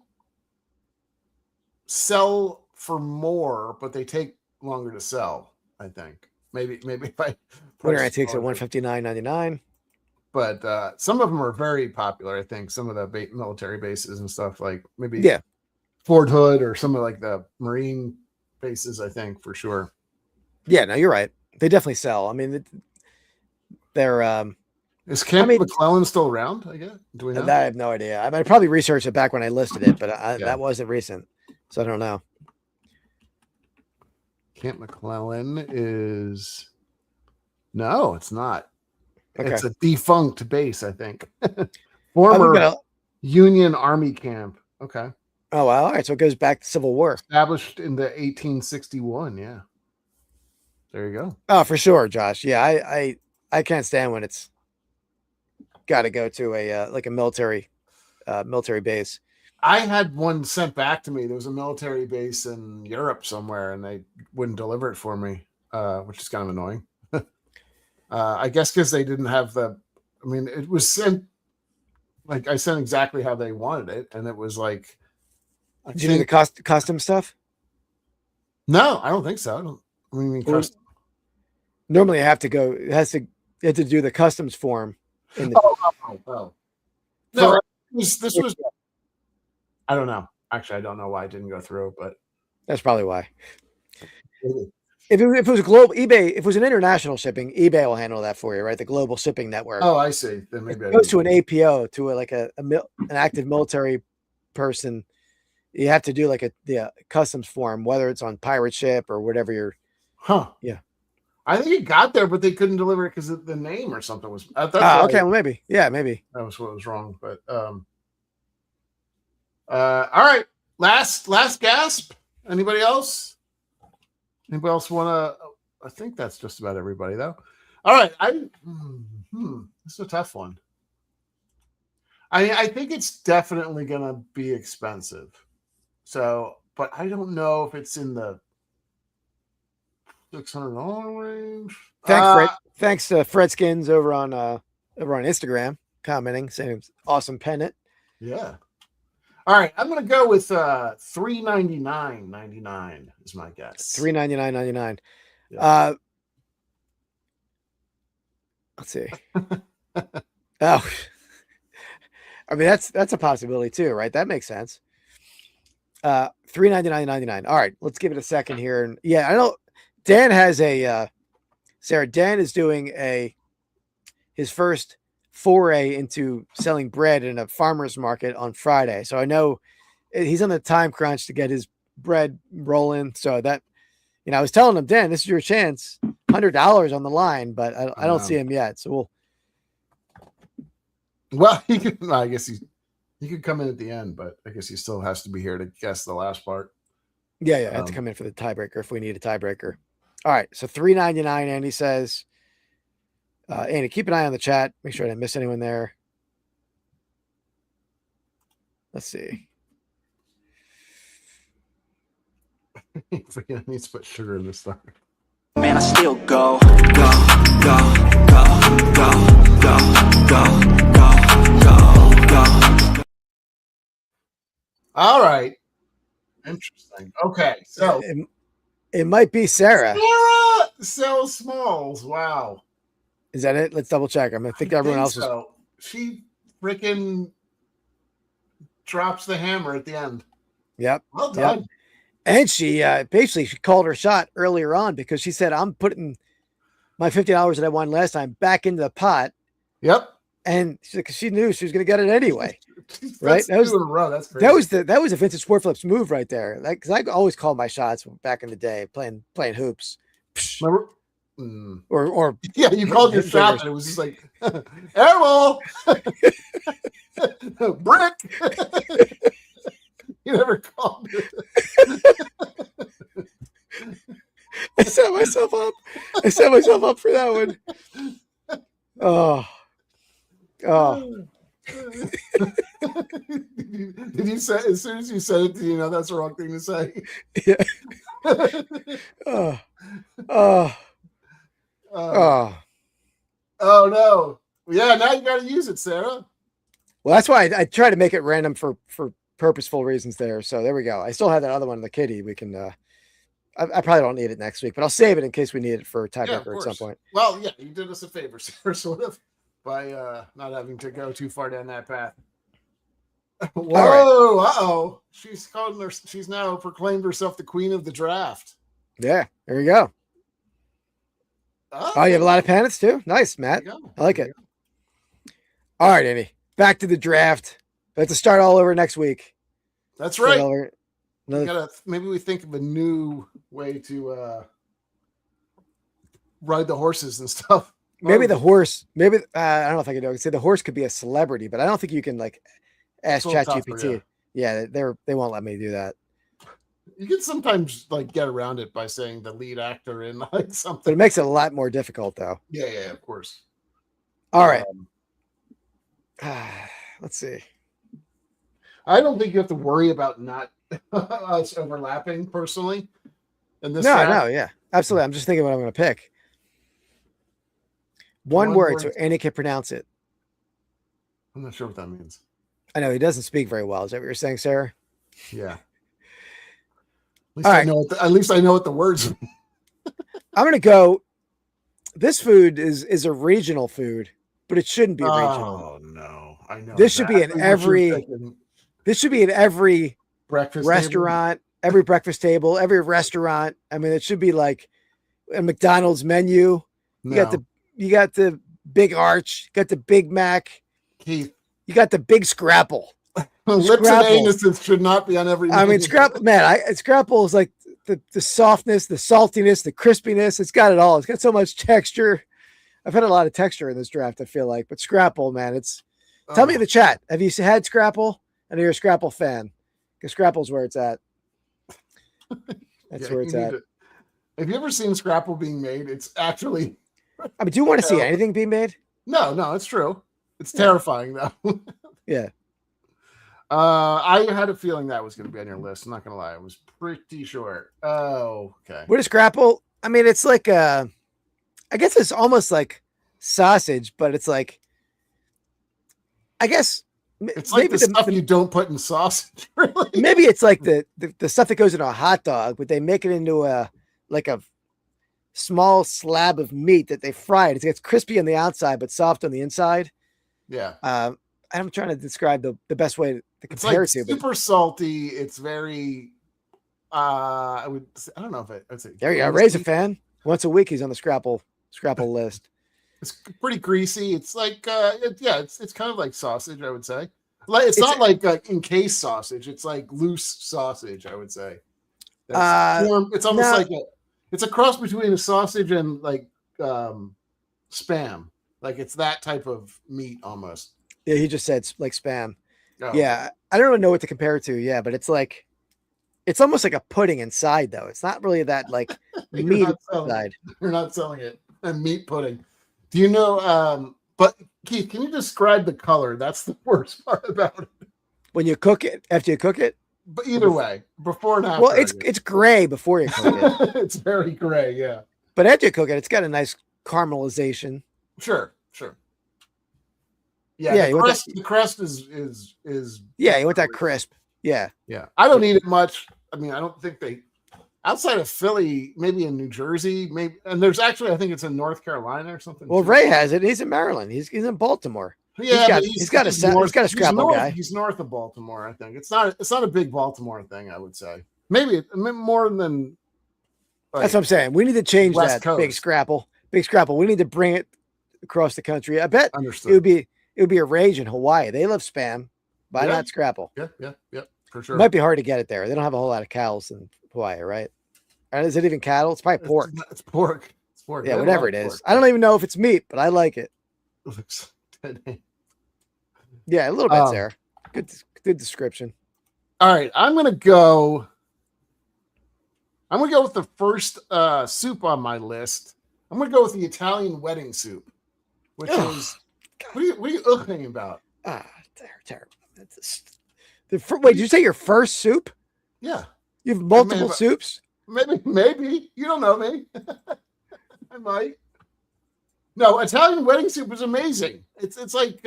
sell for more, but they take longer to sell. I think maybe if I Winter Antiques at 159.99. But some of them are very popular. I think some of the military bases and stuff, like maybe Fort Hood or some of like the Marine bases, I think for sure. Yeah, no, you're right. They definitely sell. I mean, they're is Camp McClellan still around? I guess. Do we know? That I have no idea. I probably researched it back when I listed it, but that wasn't recent, so I don't know. Camp McClellan is no, it's not. Okay. It's a defunct base, I think. Former Union Army camp. Okay. Oh wow! All right, so it goes back to Civil War. Established in the 1861. Yeah. There you go. Oh, for sure, Josh. Yeah, I can't stand when it's got to go to a like a military base. I had one sent back to me. There was a military base in Europe somewhere, and they wouldn't deliver it for me, which is kind of annoying. I guess because they didn't have it was sent, like I sent exactly how they wanted it, and it was like. Did you do the custom stuff? No, I don't think so. Custom. Normally, you have to do the customs form. No, this was. I don't know. Actually, I don't know why it didn't go through, but that's probably why. If it was a global eBay, if it was an international shipping, eBay will handle that for you, right? The global shipping network. Oh, I see. Then maybe it goes to an APO, to an active military person. You have to do like the customs form, whether it's on pirate ship or whatever you're. Huh. Yeah. I think it got there, but they couldn't deliver it because the name or something was. Okay. Well, maybe. Yeah, maybe. That was what was wrong. But all right. Last gasp. Anybody else? Anybody else want to? I think that's just about everybody, though. All right. This is a tough one. I think it's definitely going to be expensive. So, but I don't know if it's in the $600 range. Thanks to Fred Skins over on Instagram commenting, saying it's awesome pennant. Yeah. All right, I'm gonna go with $399.99 is my guess. $399.99. Yeah. Let's see. Oh, I mean that's a possibility too, right? That makes sense. $399.99. All right, let's give it a second here. And yeah, I know Dan has Sarah. Dan is doing his first foray into selling bread in a farmer's market on Friday. So I know he's on the time crunch to get his bread rolling. So that, I was telling him, Dan, this is your chance. $100 on the line, but I don't see him yet. So he could, I guess he could come in at the end, but I guess he still has to be here to guess the last part. Yeah. I have to come in for the tiebreaker if we need a tiebreaker. All right. So $399, Andy says. Andy, keep an eye on the chat. Make sure I didn't miss anyone there. Let's see. I need to put sugar in this stuff. Man, I still go. All right. Interesting. Okay. So it might be Sarah. Sarah sells smalls. Wow. Is that it? Let's double check. I think everyone else is. She freaking drops the hammer at the end. Yep. Well done. Yep. And she basically she called her shot earlier on because she said, I'm putting my $50 that I won last time back into the pot. Yep. And she knew she was going to get it anyway. Right? That's two in a row. That's crazy. That was a vintage sport flips move right there. Because I always called my shots back in the day playing hoops. Or yeah, you called your shop and it was just like airball, brick. You never called it. I set myself up. I set myself up for that one. Oh. Did you say, as soon as you said it, did you know that's the wrong thing to say? Yeah. Oh no. Yeah, now you got to use it, Sarah. Well, that's why I try to make it random for purposeful reasons there. So there we go. I still have that other one in the kitty. We can I probably don't need it next week, but I'll save it in case we need it for a tiebreaker at some point. Well, yeah, you did us a favor, Sarah, sort of, by not having to go too far down that path. Whoa, uh-oh. She's now proclaimed herself the queen of the draft. Yeah, there you go. Oh, you have a lot of pennants too? Nice, Matt. I like it. All right, Amy. Back to the draft. We have to start all over next week. That's right. Maybe we think of a new way to ride the horses and stuff. Maybe the horse. Maybe I don't know if I can do it. I could say the horse could be a celebrity, but I don't think you can like ask ChatGPT. Yeah, they won't let me do that. You can sometimes like get around it by saying the lead actor in like something. But it makes it a lot more difficult, though. Yeah, of course. All right. Let's see. I don't think you have to worry about not us overlapping personally. In this no, yeah, absolutely. I'm just thinking what I'm going to pick. One word so Annie can pronounce it. I'm not sure what that means. I know he doesn't speak very well. Is that what you're saying, Sarah? Yeah. At least I know what the words mean. I'm going to go. This food is a regional food, but it shouldn't be regional. Oh no, I know. This should be in every. This should be in every breakfast restaurant, every breakfast table, every restaurant. I mean, it should be like a McDonald's menu. No. You got the big arch, you got the Big Mac, Keith. You got the big scrapple. Lips and anuses should not be on every menu. I mean, scrapple is like the softness, the saltiness, the crispiness. It's got it all. It's got so much texture. I've had a lot of texture in this draft, I feel like, but scrapple, man, tell me in the chat. Have you had scrapple? And you're a Scrapple fan, because Scrapple's where it's at. That's where it's at. Have you ever seen Scrapple being made? It's actually. I mean, do you want to see anything being made? No, it's true. It's terrifying though. Yeah. I had a feeling that was going to be on your list. I'm not going to lie. I was pretty sure. Oh, okay. What is Scrapple? I mean, it's like I guess it's almost like sausage, but it's like, I guess. It's like the stuff you don't put in sausage. Really. Maybe it's like the stuff that goes in a hot dog, but they make it into a small slab of meat that they fry it. It's crispy on the outside, but soft on the inside. Yeah. I'm trying to describe the best way to compare it to. Super salty. It's very. I don't know if I'd say. There you go. Ray's a fan. Once a week, he's on the Scrapple list. It's pretty greasy. It's like, it's kind of like sausage, I would say. Like it's not like encased sausage. It's like loose sausage, I would say. It's almost like it's a cross between a sausage and like Spam. Like it's that type of meat almost. Yeah, he just said like Spam. Oh. Yeah, I don't really know what to compare it to. Yeah, but it's like it's almost like a pudding inside, though. It's not really that like meat inside. You're not selling it. A meat pudding. Do you know? But Keith, can you describe the color? That's the worst part about it. When you cook it, after you cook it. But either way, before and after. Well, it's gray before you cook it. It's very gray, yeah. But after you cook it, it's got a nice caramelization. Sure. Yeah, the crust is. Yeah, you want that crisp. Yeah. I don't eat it much. I mean, I don't think they. Outside of Philly, maybe in New Jersey, maybe, and there's actually, I think it's in North Carolina or something. Well, Ray has it. He's in Maryland. He's in Baltimore. Yeah, he's got a Scrapple guy. He's north of Baltimore, I think. It's not a big Baltimore thing, I would say. Maybe more than. That's what I'm saying. We need to change West that Coast. Big Scrapple. We need to bring it across the country. I bet Understood. it would be a rage in Hawaii. They love Spam. Why not Scrapple? Yeah, for sure. It might be hard to get it there. They don't have a whole lot of cows in Hawaii, right? And is it even cattle? It's probably pork. It's pork. Pork. Yeah, I whatever love it is. pork. I don't even know if it's meat, but I like it. Yeah, a little bit, Sarah. Good description. All right, I'm gonna go with the first soup on my list. I'm gonna go with the Italian wedding soup, which is what are you thinking about? Terrible. Wait, did you say your first soup? Yeah, You have multiple soups? Maybe you don't know me. I might. No, Italian wedding soup is amazing. It's like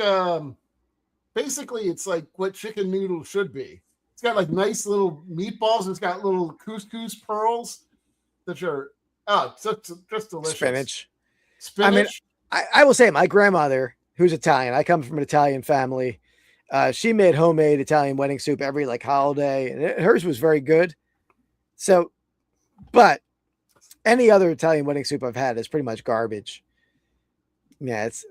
basically it's like what chicken noodles should be. It's got like nice little meatballs. It's got little couscous pearls that are just delicious. Spinach. I mean, I will say my grandmother, who's Italian, I come from an Italian family. She made homemade Italian wedding soup every like holiday, and hers was very good. So, but any other Italian wedding soup I've had is pretty much garbage. Yeah, it's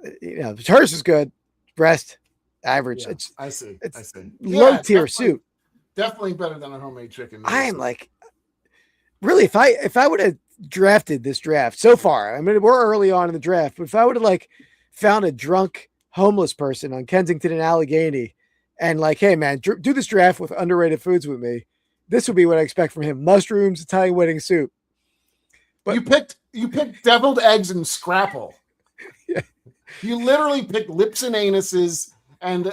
hers is good. Rest average. Yeah, It's I see. low tier soup. Definitely better than a homemade chicken. I am like, really, if I would have drafted this draft so far, I mean, we're early on in the draft, but if I would have like found a drunk homeless person on Kensington and Allegheny and like, hey man, do this draft with underrated foods with me, this would be what I expect from him: mushrooms, Italian wedding soup. But you picked deviled eggs and scrapple. Yeah. You literally picked lips and anuses and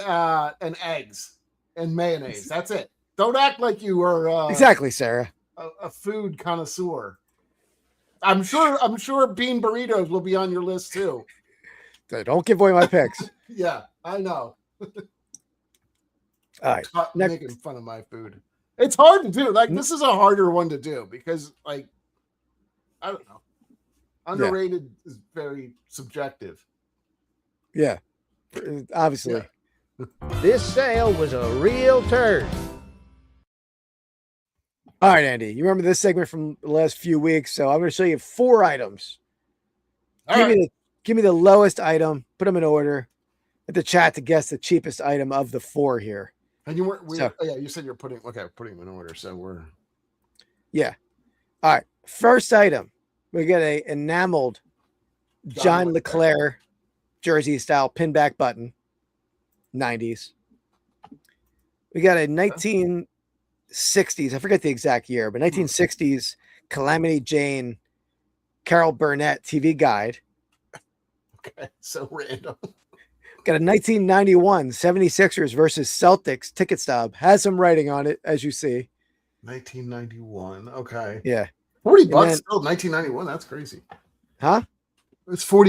eggs and mayonnaise. That's it. Don't act like you were Exactly, Sarah. A food connoisseur. I'm sure bean burritos will be on your list too. Don't give away my picks. Yeah, I know. All right. Making fun of my food. It's hard to do. Like this is a harder one to do because like I don't know. Underrated is very subjective. Yeah. Obviously. Yeah. This sale was a real turd. All right, Andy. You remember this segment from the last few weeks, so I'm going to show you 4 items. Give me the lowest item. Put them in order. At the chat to guess the cheapest item of the 4 here. And you you said you're putting them in order. So we're all right. First item, we got a enameled John Leclerc jersey style pinback button, 90s. We got a 1960s, I forget the exact year, but 1960s Calamity Jane Carol Burnett TV guide. Okay, so random. Got a 1991 76ers versus Celtics ticket stub. Has some writing on it, as you see. 1991. Okay. Yeah. $40 still 1991. That's crazy. Huh? It's $40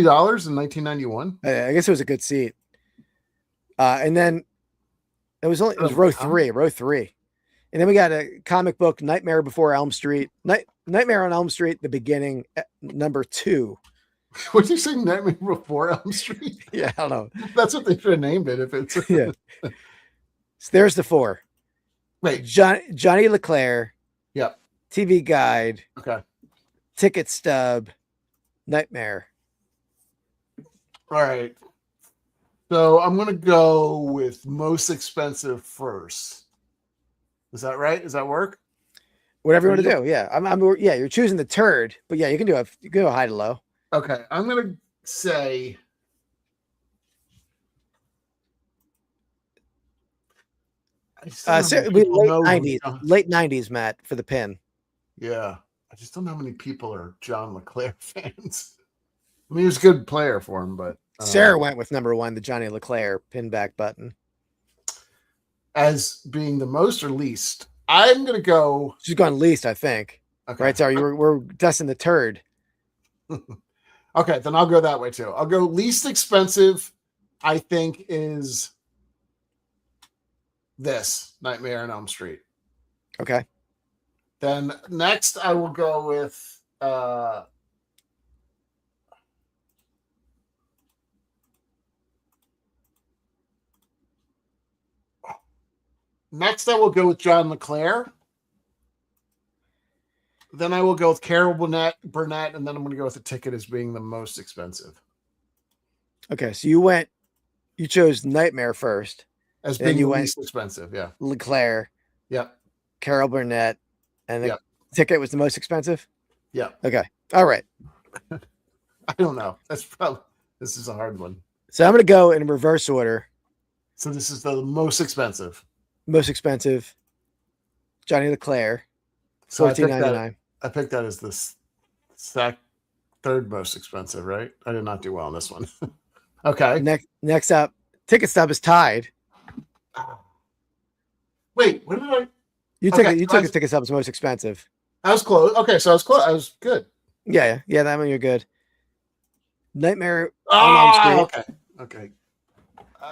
in 1991. I guess it was a good seat. And then it was row 3. And then we got a comic book, Nightmare Before Elm Street. Nightmare on Elm Street, the beginning, number 2. What did you say? Nightmare Before Elm Street? Yeah, I don't know. That's what they should have named it. If it's yeah. So there's the 4. Wait, Johnny Leclerc. Yep. TV guide. Okay. Ticket stub. Nightmare. All right. So I'm gonna go with most expensive first. Is that right? Does that work? Whatever you want to do. Yeah. Yeah, you're choosing the turd, but yeah, you can do a high to low. Okay. I'm gonna say late 90s, Matt, for the pin. Yeah. I just don't know how many people are John Leclerc fans. I mean, he was a good player for him, but Sarah went with number 1, the Johnny Leclerc pinback button. As being the most or least, I'm gonna go. She's gone least, I think. Okay. Right, sorry, we're dusting the turd. Okay, then I'll go that way too. I'll go least expensive. I think is this Nightmare on Elm Street. Okay. Then next, I will go with John Leclerc. Then I will go with Carol Burnett, and then I'm going to go with the ticket as being the most expensive. Okay, so you chose Nightmare first. As being the least expensive, yeah. Leclerc. Yep. Carol Burnett. And the ticket was the most expensive? Yeah. Okay. All right. I don't know. This is a hard one. So I'm going to go in reverse order. So this is the most expensive. Most expensive, Johnny LeClaire, So $14.99. I picked that as the third most expensive, right? I did not do well on this one. Okay. Next up, Ticket Stub is tied. Wait, what did I? You took a Ticket Stub as most expensive. I was close. Okay, so I was close. I was good. Yeah, that one you're good. Nightmare on Elm Street. Okay.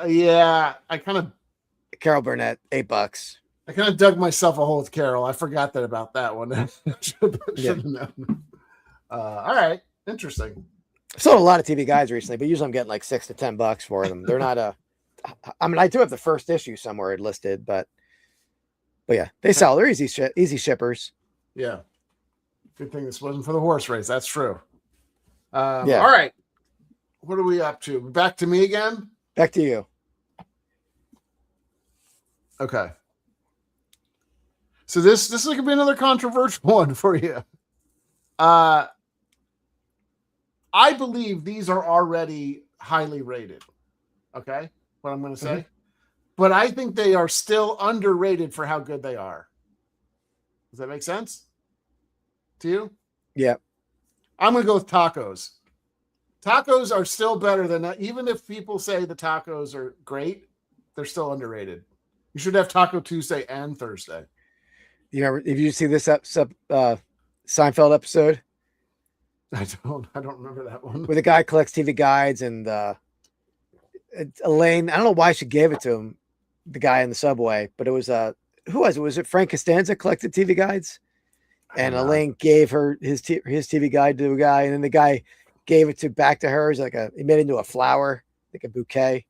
Yeah, I kind of Carol Burnett, $8. I kind of dug myself a hole with Carol. I forgot that about that one. Should have known. All right, interesting. I've sold a lot of TV guides recently, but usually I'm getting like $6 to $10 for them. They're not I mean, I do have the first issue somewhere listed, but yeah, they sell. They're easy shippers. Yeah. Good thing this wasn't for the horse race. That's true. Yeah. All right. What are we up to? Back to me again? Back to you. Okay. So this is going to be another controversial one for you. I believe these are already highly rated. Okay? What I'm going to say. Mm-hmm. But I think they are still underrated for how good they are. Does that make sense to you? Yeah. I'm going to go with tacos. Tacos are still better than that. Even if people say the tacos are great, they're still underrated. You should have Taco Tuesday and Thursday. You remember, if you see this Seinfeld episode? I don't remember that one. Where the guy collects TV guides and Elaine, I don't know why she gave it to him, the guy in the subway, but it was who was it? Was it Frank Costanza collected TV guides? And Elaine gave her his TV guide to a guy, and then the guy gave it back to her as he made it into a flower, like a bouquet.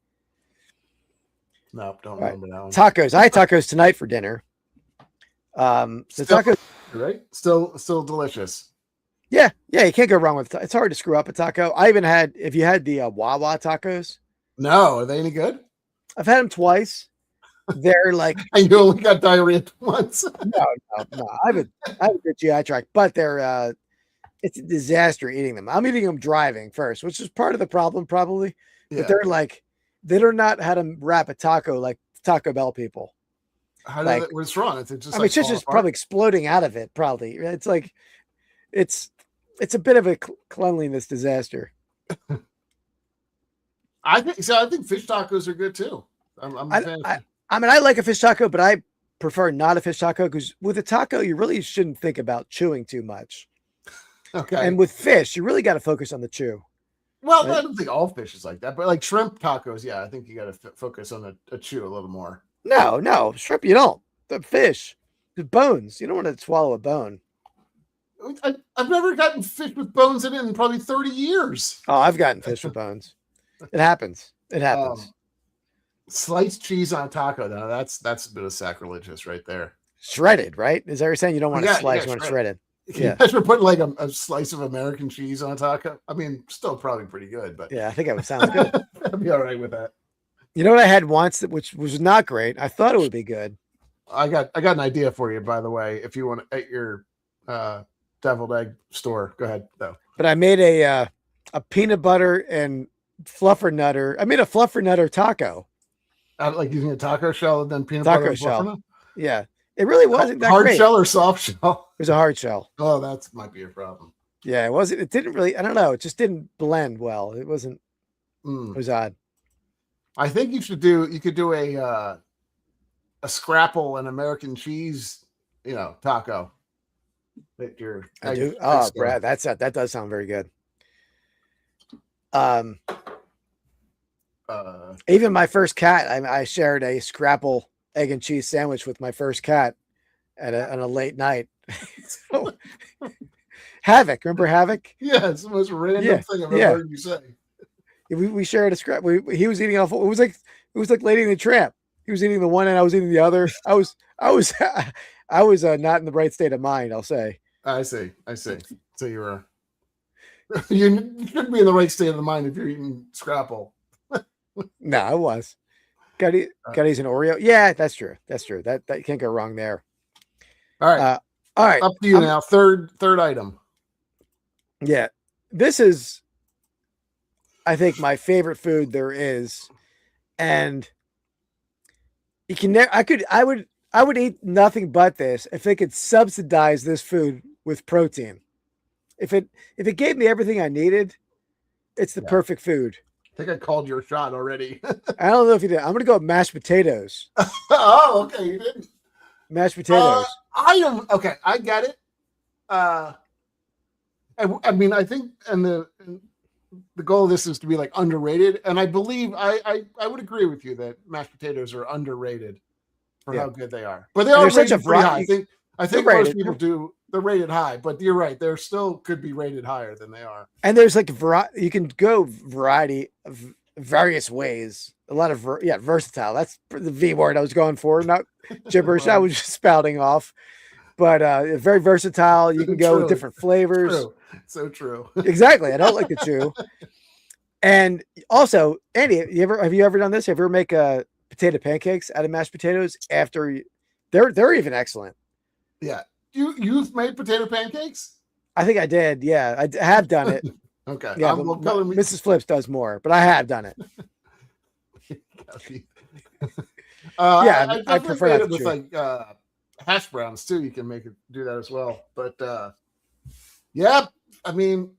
No, don't remember that one. Tacos. I had tacos tonight for dinner. Tacos, right? Still delicious. Yeah, you can't go wrong with it. It's hard to screw up a taco. I even had, if you had the Wawa tacos. No, are they any good? I've had them twice. They're like, and you only got diarrhea once. No. I have a good GI tract, but they're it's a disaster eating them. I'm eating them driving first, which is part of the problem, probably. Yeah. But they're like, they don't know how to wrap a taco like Taco Bell people. What's wrong? It's just. It's just probably exploding out of it. Probably it's like, it's a bit of a cleanliness disaster. I think fish tacos are good too. I'm a fan. I mean, I like a fish taco, but I prefer not a fish taco because with a taco, you really shouldn't think about chewing too much. Okay. And with fish, you really got to focus on the chew. Well, right? I don't think all fish is like that, but like shrimp tacos, yeah, I think you got to focus on a chew a little more. No, shrimp, you don't. The fish, the bones, you don't want to swallow a bone. I've never gotten fish with bones in it in probably 30 years. Oh, I've gotten fish with bones. It happens. Sliced cheese on a taco, though, that's a bit of sacrilegious right there. Shredded, right? Is that what you're saying? You don't want to slice, you want to shredded. Yeah. You put like a slice of American cheese on a taco. I mean, still probably pretty good, but yeah, I think it sounds good. I'd be all right with that. You know what I had once, which was not great. I thought it would be good. I got an idea for you, by the way. If you want to at your deviled egg store, go ahead though. But I made a peanut butter and fluffernutter. I made a fluffernutter taco. Like using a taco shell and then peanut taco butter and shell. Yeah. It really wasn't that hard great. Shell or soft shell? It was a hard shell. Oh, that might be a problem. Yeah, it wasn't. It didn't really. I don't know. It just didn't blend well. It wasn't. It was odd. I think you could do a scrapple and American cheese, taco. Brad, that does sound very good. Even my first cat, I shared a scrapple egg and cheese sandwich with my first cat on a late night. Havoc, remember Havoc? Yeah, it's the most random thing I've ever heard you say. We shared a scrap. He was eating off. It was like Lady and the Tramp. He was eating the one and I was eating the other. I was not in the right state of mind, I'll say. I see. So you shouldn't be in the right state of the mind if you're eating scrapple. No, I was. Gutty's an Oreo. Yeah, that's true. That you can't go wrong there. All right. All right. Up to you now. Third item. Yeah. This is I think, my favorite food there is, and you can. I would eat nothing but this if it could subsidize this food with protein. If it gave me everything I needed, it's the perfect food. I think I called your shot already. I don't know if you did. I'm gonna go with mashed potatoes. Oh, okay, you didn't. Mashed potatoes. I don't. Okay, I get it. I mean, I think, and the goal of this is to be like underrated, and I believe I would agree with you that mashed potatoes are underrated for how good they are. But they are such a rated pretty high. I think most rated. people do. They're rated high, but you're right. They're still could be rated higher than they are. And there's like you can go variety of various ways. A lot of versatile. That's the V word I was going for, not gibberish. I was just spouting off. But very versatile. You can go with different flavors. True. So true. Exactly. I don't like the chew. And also, Andy, have you ever done this? Have you ever make potato pancakes out of mashed potatoes after they're even excellent? Yeah. You've made potato pancakes? I think I did. Yeah, I have done it. Okay. Yeah, Mrs. Flips does more, but I have done it. I prefer made that it with like hash browns too. You can do that as well. But yeah, I mean,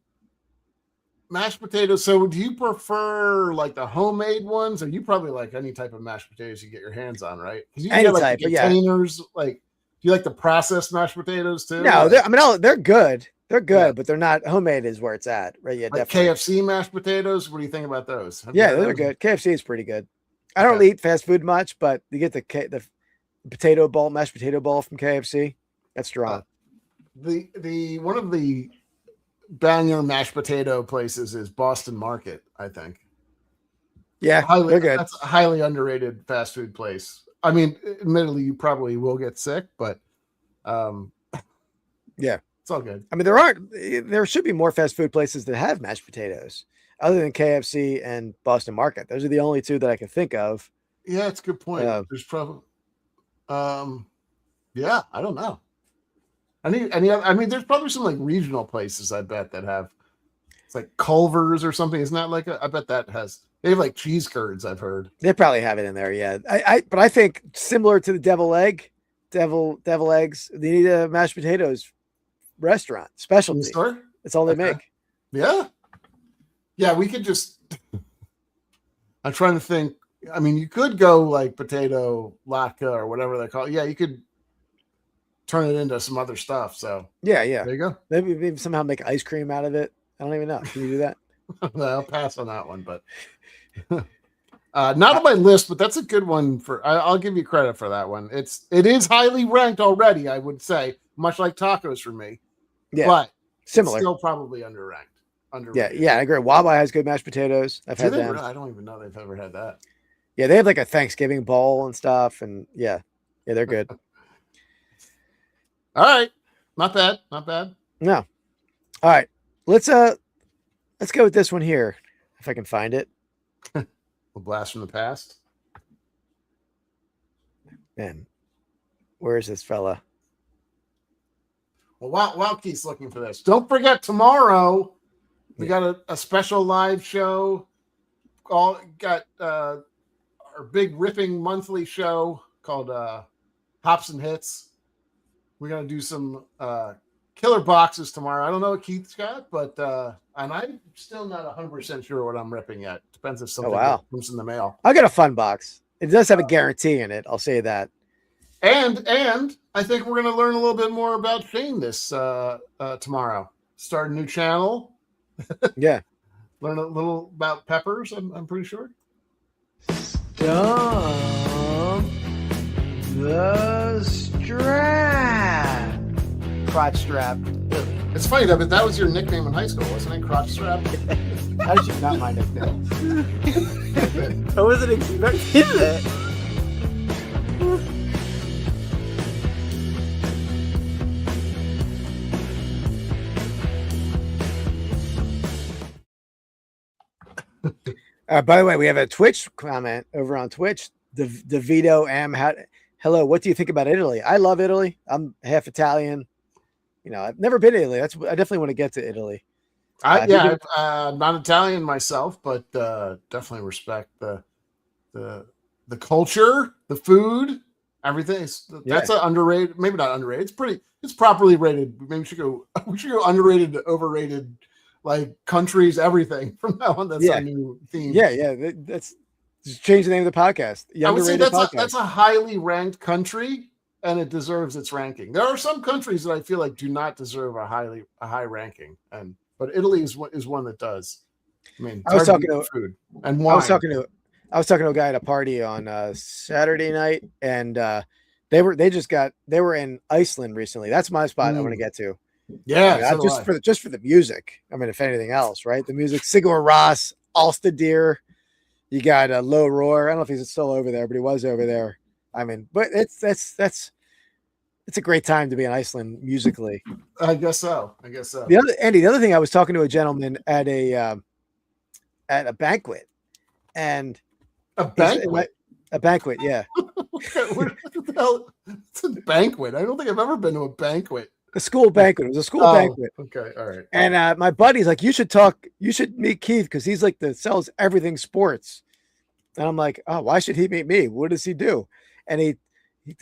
mashed potatoes. So do you prefer like the homemade ones, or you probably like any type of mashed potatoes you get your hands on, right? You any get, like, type, containers, like. Do you like the processed mashed potatoes too? No, they're good. They're good, but they're not homemade. Is where it's at, right? Yeah, like definitely. KFC mashed potatoes. What do you think about those? They're good. KFC is pretty good. I don't eat fast food much, but you get the potato bowl, mashed potato bowl from KFC. That's strong. The one of the banger mashed potato places is Boston Market, I think. Yeah, they're good. That's a highly underrated fast food place. I mean, admittedly, you probably will get sick, but yeah, it's all good. I mean, there should be more fast food places that have mashed potatoes other than KFC and Boston Market. Those are the only two that I can think of. Yeah, it's a good point. There's probably, yeah, I don't know. Any other, I mean, there's probably some like regional places I bet that have, it's like Culver's or something. Isn't that like I bet that they have like cheese curds, I've heard. They probably have it in there, yeah. But I think similar to the devil eggs, they need a mashed potatoes restaurant specialty. Store? That's all they make. Yeah. Yeah, we could just I'm trying to think. I mean, you could go like potato latke or whatever they call it. Yeah, you could turn it into some other stuff. So yeah. There you go. Maybe somehow make ice cream out of it. I don't even know. Can you do that? I'll pass on that one, but not on my list, but that's a good one I'll give you credit for that one. It is highly ranked already, I would say, much like tacos for me. Yeah. But similar. It's still probably underranked. Yeah, I agree. Wawa has good mashed potatoes. I've had them. I don't even know they've ever had that. Yeah, they have like a Thanksgiving bowl and stuff, and yeah, they're good. All right. Not bad. No. All right. Let's go with this one here, if I can find it. A blast from the past. Man, where is this fella? Well, while Keith's looking for this, don't forget tomorrow we got a special live show. Got our big ripping monthly show called Hops and Hits. We're gonna do some killer boxes tomorrow. I don't know what Keith's got, but and I'm still not 100% sure what I'm ripping yet. Depends if something comes in the mail. I got a fun box. It does have a guarantee in it. I'll say that. And I think we're gonna learn a little bit more about Shane this tomorrow. Start a new channel. Yeah. Learn a little about peppers. I'm pretty sure. Dump the strap. Crotch strap. It's funny though, but that was your nickname in high school, wasn't it? Crotch strap. That is not my nickname. I wasn't expecting that. By the way, we have a Twitch comment over on Twitch. DeVito hello. What do you think about Italy? I love Italy. I'm half Italian. I've never been to Italy. I definitely want to get to Italy. I'm not Italian myself, but definitely respect the culture, the food, everything. That's an underrated, maybe not underrated. It's properly rated. Maybe we should go underrated to overrated, like countries, everything from now on. That's our new theme. Yeah. That's just change the name of the podcast. I would say that's a highly ranked country, and it deserves its ranking. There are some countries that I feel like do not deserve a high ranking, but Italy is one that does. I mean, I was talking to food and wine. I was talking to a guy at a party on Saturday night, and they were in Iceland recently. That's my spot I want to get to. Yeah, just for the music. I mean, if anything else, right? The music. Sigur Rós, Alstadir. You got Low Roar. I don't know if he's still over there, but he was over there. I mean, but it's a great time to be in Iceland musically. I guess so. The other thing, I was talking to a gentleman at a banquet, and a banquet, yeah. What the hell? It's a banquet. I don't think I've ever been to a banquet. A school banquet. It was a school banquet. Okay, all right. And my buddy's like, you should meet Keith because he's like sells everything sports. And I'm like, oh, why should he meet me? What does he do? And the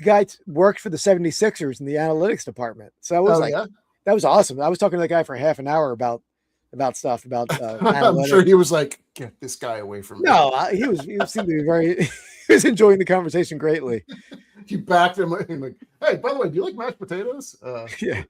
guy worked for the 76ers in the analytics department. So I was that was awesome. I was talking to the guy for half an hour about stuff about I'm sure he was like, get this guy away from me. No, he seemed to be very he was enjoying the conversation greatly. You backed him like, hey, by the way, do you like mashed potatoes? Yeah.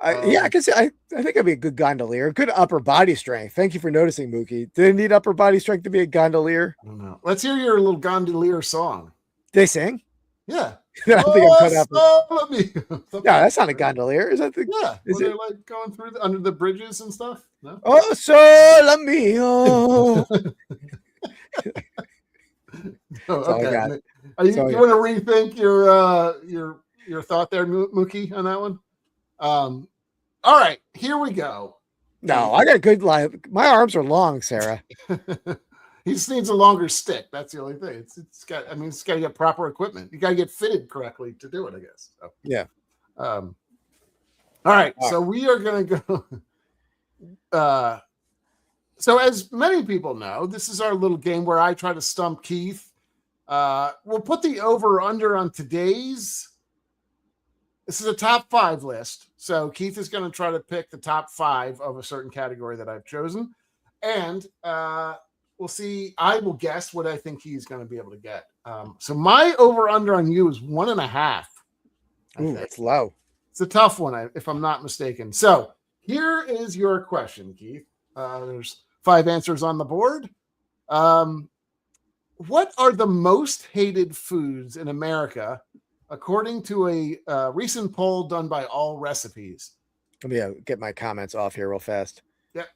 I can say I think I'd be a good gondolier. Good upper body strength. Thank you for noticing, Mookie. Do they need upper body strength to be a gondolier? I don't know. Let's hear your little gondolier song. They sing? Yeah. I don't think I'm cut out. No, that's not a gondolier. Is that the? Yeah. Is it like going through under the bridges and stuff? No. Oh, sole mio. Okay. You want to rethink your thought there, Mookie, on that one? All right, here we go. No, I got a good line. My arms are long, Sarah. He just needs a longer stick. That's the only thing. It's got to get proper equipment. You got to get fitted correctly to do it, I guess. So, yeah. All right. So we are going to go. So as many people know, this is our little game where I try to stump Keith. We'll put the over under on today's. This is a top 5 list. So Keith is going to try to pick the top 5 of a certain category that I've chosen. And we'll see. I will guess what I think he's going to be able to get. So my over under on you is 1.5. Ooh, that's low. It's a tough one, if I'm not mistaken. So here is your question, Keith. There's 5 answers on the board. What are the most hated foods in America, according to a recent poll done by All Recipes? Let me get my comments off here real fast. Yep.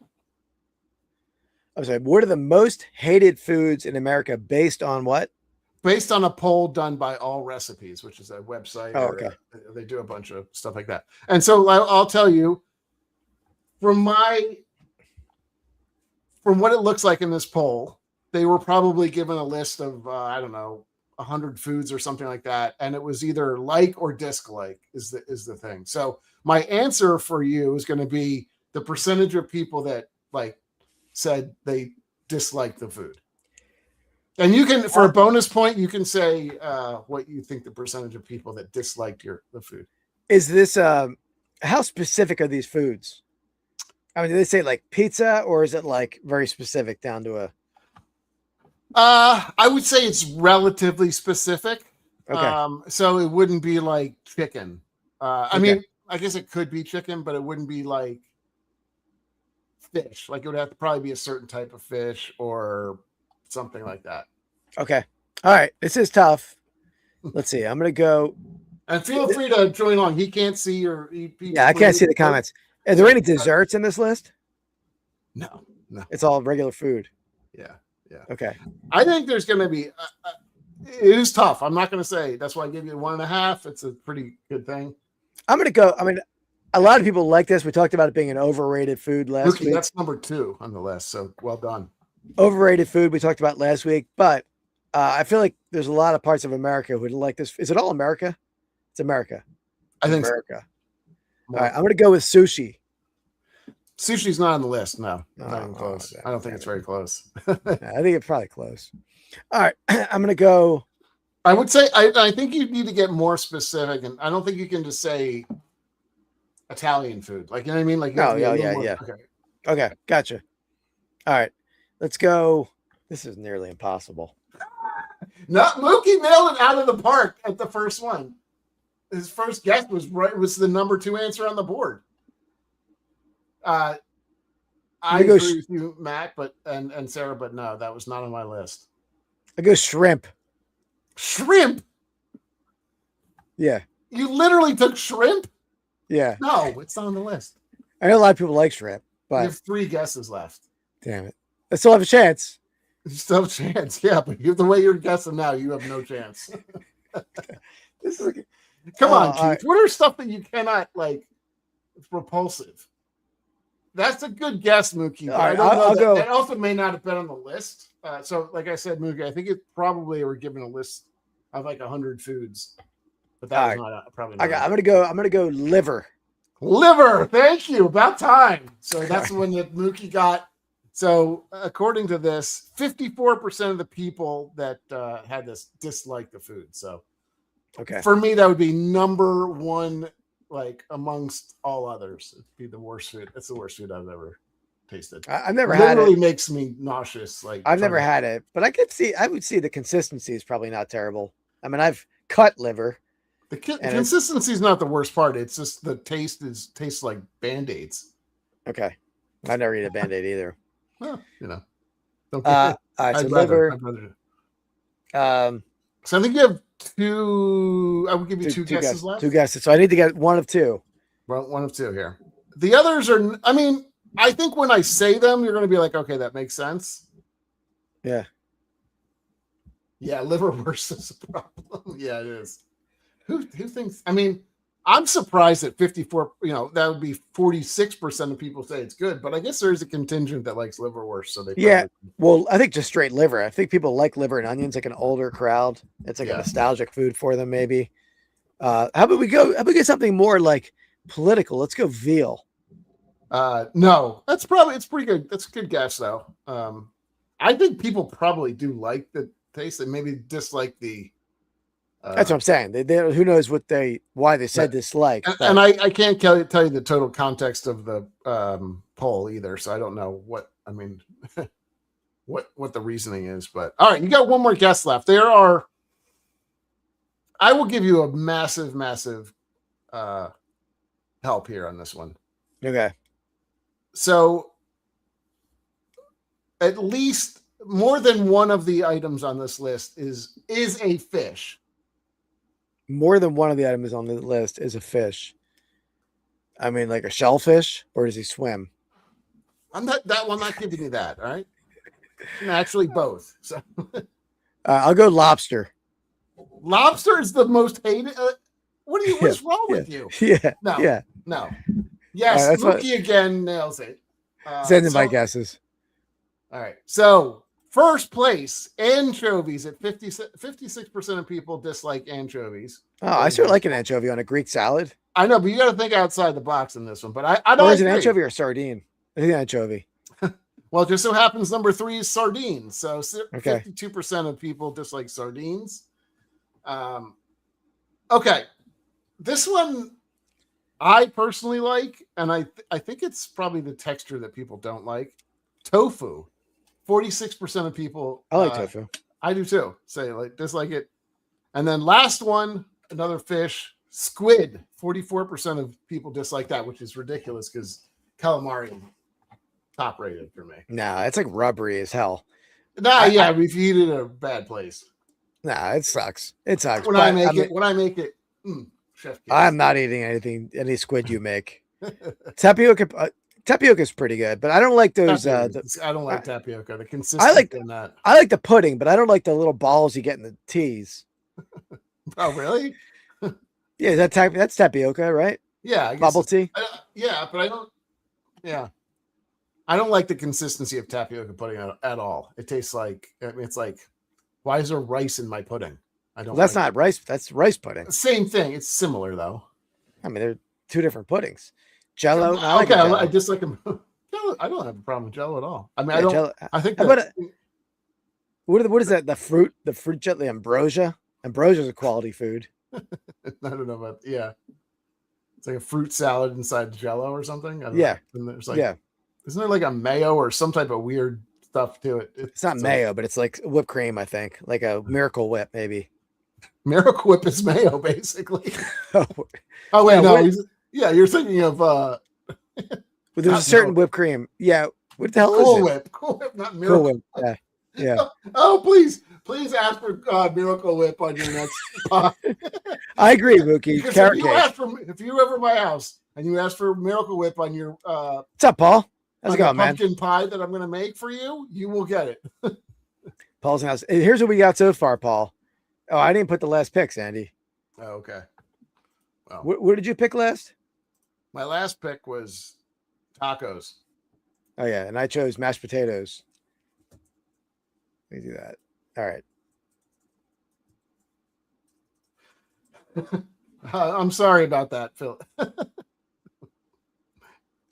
I'm sorry. What are the most hated foods in America based on what? Based on a poll done by All Recipes, which is a website. Oh, okay. They do a bunch of stuff like that. And so I'll tell you, from what it looks like in this poll, they were probably given a list of, 100 foods or something like that. And it was either like or dislike is the thing. So my answer for you is going to be the percentage of people that said they dislike the food. And you can, for a bonus point, you can say what you think the percentage of people that disliked the food. Is this, how specific are these foods? I mean, do they say like pizza, or is it like very specific down to a? I would say it's relatively specific. Okay. So it wouldn't be like chicken. I mean, I guess it could be chicken, but it wouldn't be like fish. Like it would have to probably be a certain type of fish or something like that. Okay. All right. This is tough. Let's see. I'm going to go. And feel free to join along. He can't see your. Yeah, I can't see the comments. Are there any desserts in this list? No. It's all regular food. Yeah. Okay. I think there's going to be. It is tough. I'm not going to say. That's why I give you 1.5. It's a pretty good thing. I'm going to go. I mean, a lot of people like this. We talked about it being an overrated food last week. That's number 2 on the list. So well done. Overrated food we talked about last week, but I feel like there's a lot of parts of America who would like this. Is it all America? It's America. I think America. So. All right. I'm going to go with sushi. Sushi's not on the list. No, not even Oh, close. damn, I don't think damn it's it. very close. Yeah, I think it's probably close. All right. I'm going to go. I would say I think you need to get more specific, and I don't think you can just say Italian food. Like, you know what I mean? Like, you have to be a little more- yeah. Okay. Okay. Gotcha. All right. Let's go. This is nearly impossible. Not Mookie nailed it out of the park at the first one. His first guess was right. Was the number 2 answer on the board. I agree with you, Matt, but and Sarah, but no, that was not on my list. I go shrimp. Shrimp. Yeah. You literally took shrimp? Yeah. No, it's not on the list. I know a lot of people like shrimp, You but have 3 guesses left. damn it. I still have a chance. You still have a chance, yeah, but the way you're guessing now, you have no chance. This is Come on, all Keith. right. What are stuff that you cannot like? It's repulsive. That's a good guess, Mookie. But All right, I don't know. I'll That, go. that also may not have been on the list. So, like I said, Mookie, I think it probably were given a list of like 100 foods, but that was not probably. Not I'm gonna go liver. Liver. Thank you. About time. So that's the one that Mookie got. So according to this, 54% of the people that had this disliked the food. So Okay. for me, that would be number 1, like amongst all others. It'd be the worst food. It's the worst food I've ever tasted. I've never had Literally it. makes me nauseous. Like I've never had it, but I would see the consistency is probably not terrible. I mean, I've cut liver. the consistency is not the worst part. It's just the tastes like Band-Aids. Okay. I never eat a Band-Aid either. Well, you know. Don't All right, so liver. So I think you have 2. I would give you 2 guesses left. 2 guesses. So I need to get one of 2. Well, 1 of 2 here. The others are. I mean, I think when I say them, you're going to be like, okay, that makes sense. Yeah. Yeah, liverwurst is a problem. Yeah, it is. Who thinks? I mean, I'm surprised that 54. You know, that would be 46% of people say it's good, but I guess there is a contingent that likes liverwurst. So they Well, I think just straight liver. I think people like liver and onions, like an older crowd. It's like a nostalgic food for them, maybe. How about we get something more like political? Let's go veal. No, it's pretty good. That's a good guess though. I think people probably do like the taste. They maybe dislike the. That's what I'm saying. They who knows why they said dislike. And I can't tell you the total context of the poll either, so I don't know what I mean. what the reasoning is, but all right, you got one more guess left. I will give you a massive help here on this one. Okay. So at least more than one of the items on this list is a fish. More than one of the items on the list is a fish. I mean, like a shellfish, or does he swim? I'm not giving you that. All right. Actually, both. So I'll go lobster. Lobster is the most hated. What's wrong with you? Yeah. No. Yeah. No. Yes. Mookie again nails it. Send in my guesses. All right. So first place, anchovies at 56% of people dislike anchovies. Oh, I sort of like an anchovy on a Greek salad. I know, but you got to think outside the box in this one. But I don't. Or is it anchovy or sardine? I think anchovy. Well, it just so happens number 3 is sardines. So okay. 52% of people dislike sardines. Okay. This one I personally like, and I think it's probably the texture that people don't like. Tofu. 46% of people. I like tofu. I do too. Say dislike it. And then last one, another fish, squid. 44% of people dislike that, which is ridiculous because calamari top rated for me. Nah, it's like rubbery as hell. Yeah, we've eaten a bad place. Nah, it sucks. It sucks. When I make it, chef kiss. I'm not eating any squid you make. Tapioca is pretty good, but I don't like those. I don't like tapioca. The consistency in that. I like the pudding, but I don't like the little balls you get in the teas. Oh, really? Yeah, that's tapioca, right? Yeah, I guess bubble tea. But I don't. Yeah, I don't like the consistency of tapioca pudding at all. It tastes like it's like, why is there rice in my pudding? I don't. Well, that's not rice. That's rice pudding. Same thing. It's similar though. I mean, they're 2 different puddings. Jello. Okay, I dislike them. Jello, I don't have a problem with Jello at all. I mean, Yeah, I don't. Jello- I think How about that. what is that? The fruit jelly, ambrosia. Ambrosia is a quality food. I don't know about. Yeah, it's like a fruit salad inside Jello or something. I don't Yeah. know. And there's like, Yeah, isn't there like a mayo or some type of weird stuff to it? it's not mayo, but it's like whipped cream. I think like a Miracle Whip, maybe. Miracle Whip is mayo, basically. Oh, Oh wait, Yeah, no. what- You're thinking of but there's a Not certain milk. whipped cream. Yeah, what the hell Cool is it? Whip. Cool Whip, not Miracle. Cool Whip. Yeah, yeah. Oh, please ask for Miracle Whip on your next pod. I agree, Mookie. Because Carrot cake. if you ever my house and you ask for Miracle Whip on your What's up, Paul? How's on it the going, man? pumpkin pie that I'm going to make for you, you will get it. Paul's house. Here's what we got so far, Paul. Oh, I didn't put the last picks, Andy. Oh, okay. Well, What did you pick last? my last pick was tacos. Oh yeah, and I chose mashed potatoes. Let me do that. All right. I'm sorry about that, Phil.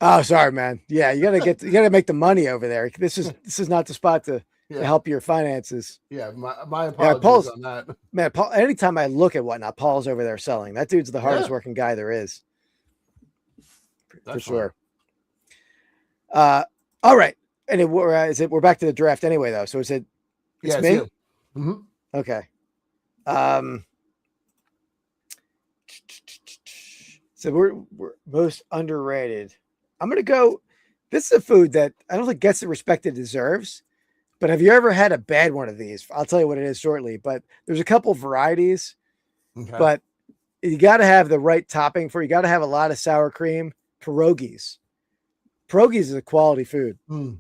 Oh, sorry, man. Yeah, you gotta make the money over there. This is not the spot to Yeah, help your finances. yeah. My apologies Paul's- on that. Man, Paul, anytime I look at whatnot, Paul's over there selling. That dude's the hardest Yeah. working guy there is. For That's sure. All right. And we're back to the draft anyway, though. So it's Yeah, me? you. Mhm. Okay. So we're most underrated. I'm gonna go. This is a food that I don't think gets the respect it deserves. But have you ever had a bad one of these? I'll tell you what it is shortly. But there's a couple varieties. Okay. But you got to have the right topping for. You got to have a lot of sour cream. Pierogies. Pierogies is a quality food. Mm.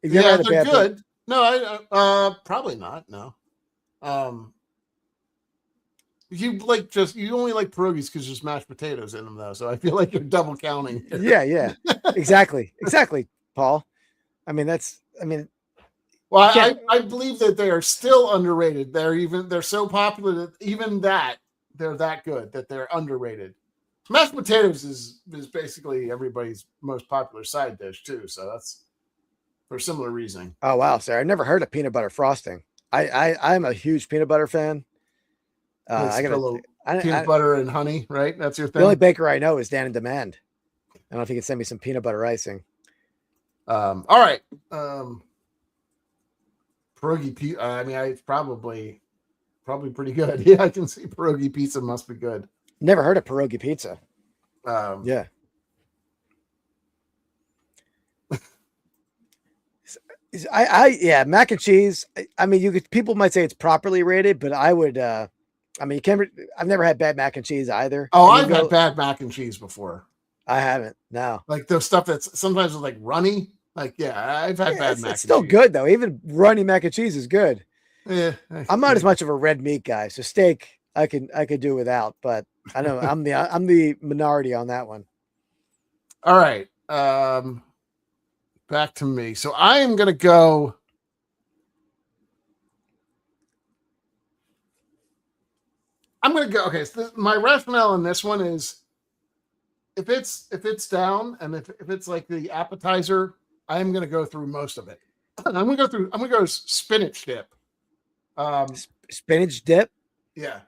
If you ever Yeah, had a they're bad good. No, I probably not. No. You only like pierogies because there's mashed potatoes in them, though. So I feel like you're double counting. Yeah, exactly, Paul. Well, Yeah. I believe that they are still underrated. They're so popular that even that they're that good that they're underrated. Mashed potatoes is basically everybody's most popular side dish too. So that's for similar reasoning. Oh wow, sir! I never heard of peanut butter frosting. I'm a huge peanut butter fan. It's I got full of peanut butter and honey, right? That's your thing. the only baker I know is Dan in Demand. I don't know if you can send me some peanut butter icing. All right. Pierogi pizza. I mean, it's probably pretty good. Yeah, I can see pierogi pizza must be good. Never heard of pierogi pizza. Yeah. Yeah, mac and cheese. I mean, people might say it's properly rated, but I would. I mean, I've never had bad mac and cheese either. Oh, And I've had bad mac and cheese before. I haven't. No. Like those stuff that's sometimes it's like runny. Like, yeah, I've had bad mac. It's still good though. Even runny mac and cheese is good. Yeah, I'm not as much of a red meat guy, so steak I could do without. But I know I'm the minority on that one. All right. Back to me. So I am gonna go. Okay. So my rationale in this one is, if it's down and if it's like the appetizer, I am gonna go through most of it. I'm gonna go spinach dip. Spinach dip. Yeah.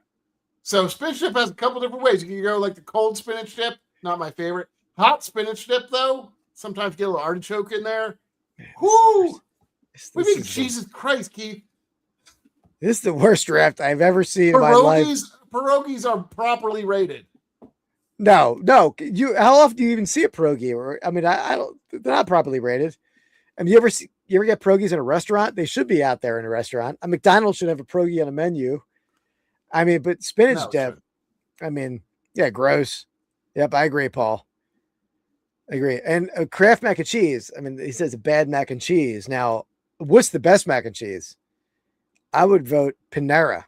So spinach dip has a couple different ways. You can go like the cold spinach dip, not my favorite. Hot spinach dip though, sometimes get a little artichoke in there. Whoo! Jesus Christ, Keith. This is the worst draft I've ever seen in my life. Pierogies are properly rated. No. How often do you even see a pierogi? Or I mean, I don't. They're not properly rated. I mean, you ever get pierogies in a restaurant? They should be out there in a restaurant. A McDonald's should have a pierogi on a menu. I mean, but spinach dip. I mean, yeah, gross. Yep, I agree, Paul. I agree. And Kraft mac and cheese. I mean, he says a bad mac and cheese. Now, what's the best mac and cheese? I would vote Panera.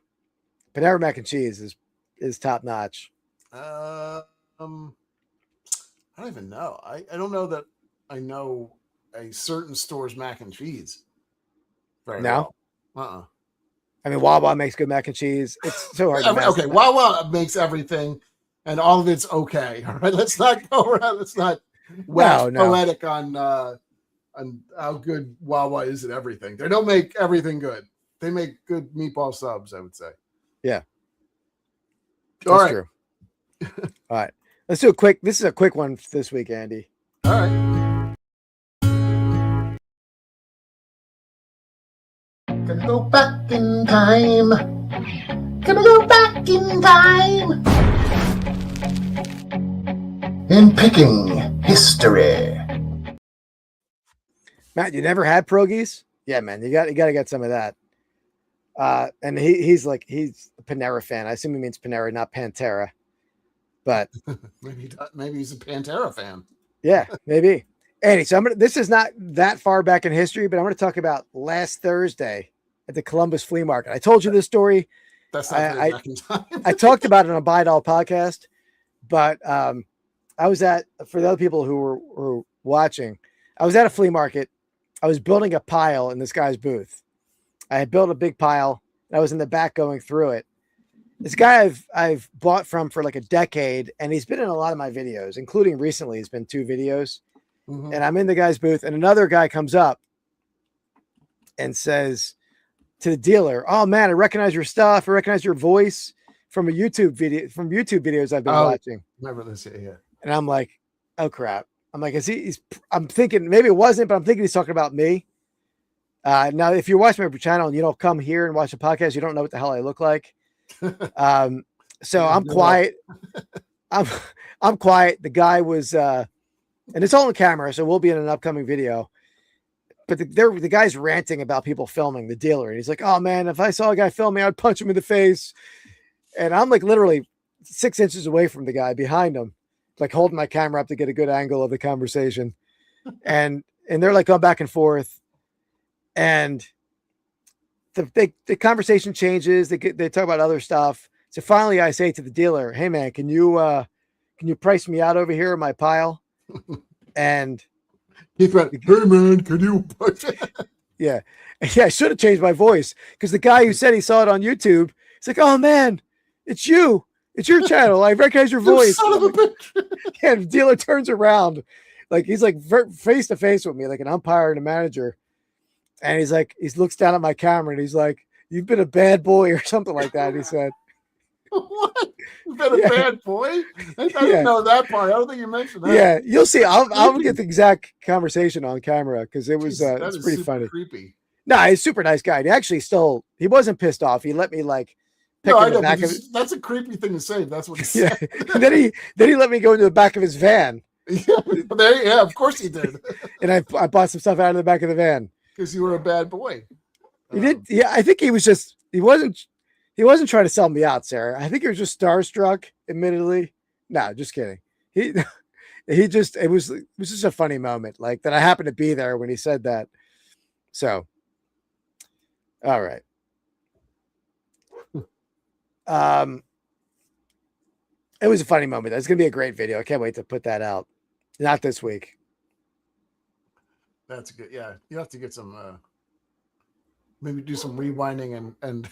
Panera mac and cheese is top notch. I don't even know. I don't know that I know a certain store's mac and cheese. No? Well. I mean, Wawa makes good mac and cheese. It's so hard to mess Okay, Wawa makes everything, and all of it's okay. All right, let's not go around. Let's not wax poetic on on how good Wawa is at everything. They don't make everything good. They make good meatball subs, I would say. Yeah. All That's right. true. All right. Let's do a quick. This is a quick one this week, Andy. All right. Gonna go back in time. Gonna go back in time. In picking history. Matt, you never had pierogies? Yeah, man. You got to get some of that. And he's a Panera fan. I assume he means Panera, not Pantera. But maybe he's a Pantera fan. Yeah, maybe. Andy, so this is not that far back in history, but I'm going to talk about last Thursday at the Columbus Flea Market. I told you this story. That's not very back in time. I talked about it on a Buy It All podcast, but I was for the other people who were watching, I was at a flea market. I was building a pile in this guy's booth. I had built a big pile, and I was in the back going through it. This guy I've bought from for like a decade, and he's been in a lot of my videos, including recently. He's been 2 videos, and I'm in the guy's booth, and another guy comes up and says to the dealer, "Oh man, I recognize your stuff. I recognize your voice from YouTube videos I've been watching." Remember this? Yeah. And I'm like, "Oh crap!" I'm like, I'm thinking maybe it wasn't, but I'm thinking he's talking about me. Now, if you're watching my channel and you don't come here and watch the podcast, you don't know what the hell I look like. So I'm quiet. I'm quiet. The guy was, and it's all on camera, so we'll be in an upcoming video. But the guy's ranting about people filming the dealer, and he's like, "Oh man, if I saw a guy filming, I'd punch him in the face." And I'm like literally 6 inches away from the guy, behind him, like holding my camera up to get a good angle of the conversation, and they're like going back and forth, and the conversation changes. They talk about other stuff. So finally, I say to the dealer, "Hey man, can you price me out over here in my pile?" And he thought, "Hey man, can you push it?" Yeah, I should have changed my voice, because the guy who said he saw it on YouTube, he's like, "Oh man, it's you. It's your channel. I recognize your voice." Son of a bitch. Yeah, the dealer turns around, like he's like face to face with me, like an umpire and a manager. And he's like, he looks down at my camera and he's like, "You've been a bad boy," or something like that. He said, "What? You've been a bad boy?" I didn't know that part. I don't think you mentioned that. Yeah, you'll see. I'll get the exact conversation on camera, because it was it's pretty funny. Creepy. No, he's a super nice guy. He wasn't pissed off. He let me like pick in the back of it. That's a creepy thing to say. That's what he Yeah. said. And then he let me go into the back of his van. Yeah, of course he did. And I bought some stuff out of the back of the van. Because you were a bad boy. He did. Yeah, I think he wasn't trying to sell me out, Sarah. I think he was just starstruck, admittedly. No, just kidding. It was just a funny moment, like that I happened to be there when he said that. So, all right. It was a funny moment. It's going to be a great video. I can't wait to put that out. Not this week. That's good. Yeah, you have to get some, maybe do some rewinding and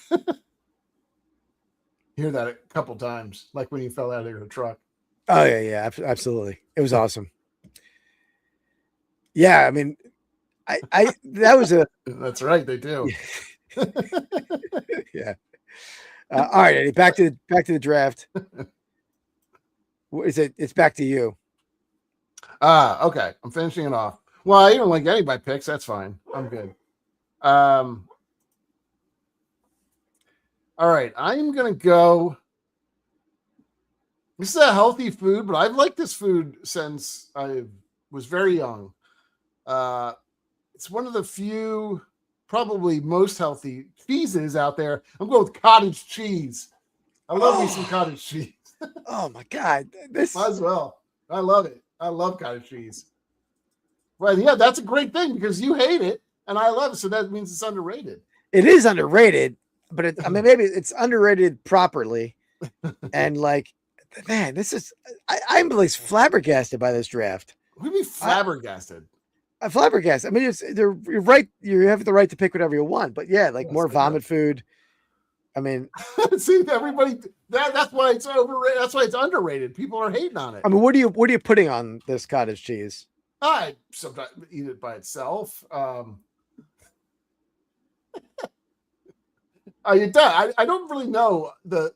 hear that a couple times, like when you fell out of your truck. Oh yeah, absolutely. It was awesome. Yeah, I mean, that was That's right, they do. Yeah. All right, Eddie, back to the draft. What is it? It's back to you. Okay. I'm finishing it off. Well, I don't like any of my picks. That's fine. I'm good. All right. I'm going to go. This is a healthy food, but I've liked this food since I was very young. It's one of the few, probably most healthy cheeses out there. I'm going with cottage cheese. I love me some cottage cheese. Oh my God. Might as well. I love it. I love cottage cheese. Well, yeah, that's a great thing because you hate it and I love it. So that means it's underrated. It is underrated, but maybe it's underrated properly. And like, man, I'm like flabbergasted by this draft. We'd be flabbergasted. I'm flabbergasted. I mean, you're right. You have the right to pick whatever you want, but yeah, like more vomit food. I mean, see, everybody. That's why it's overrated. That's why it's underrated. People are hating on it. I mean, what are you putting on this cottage cheese? I sometimes eat it by itself. It does. I don't really know the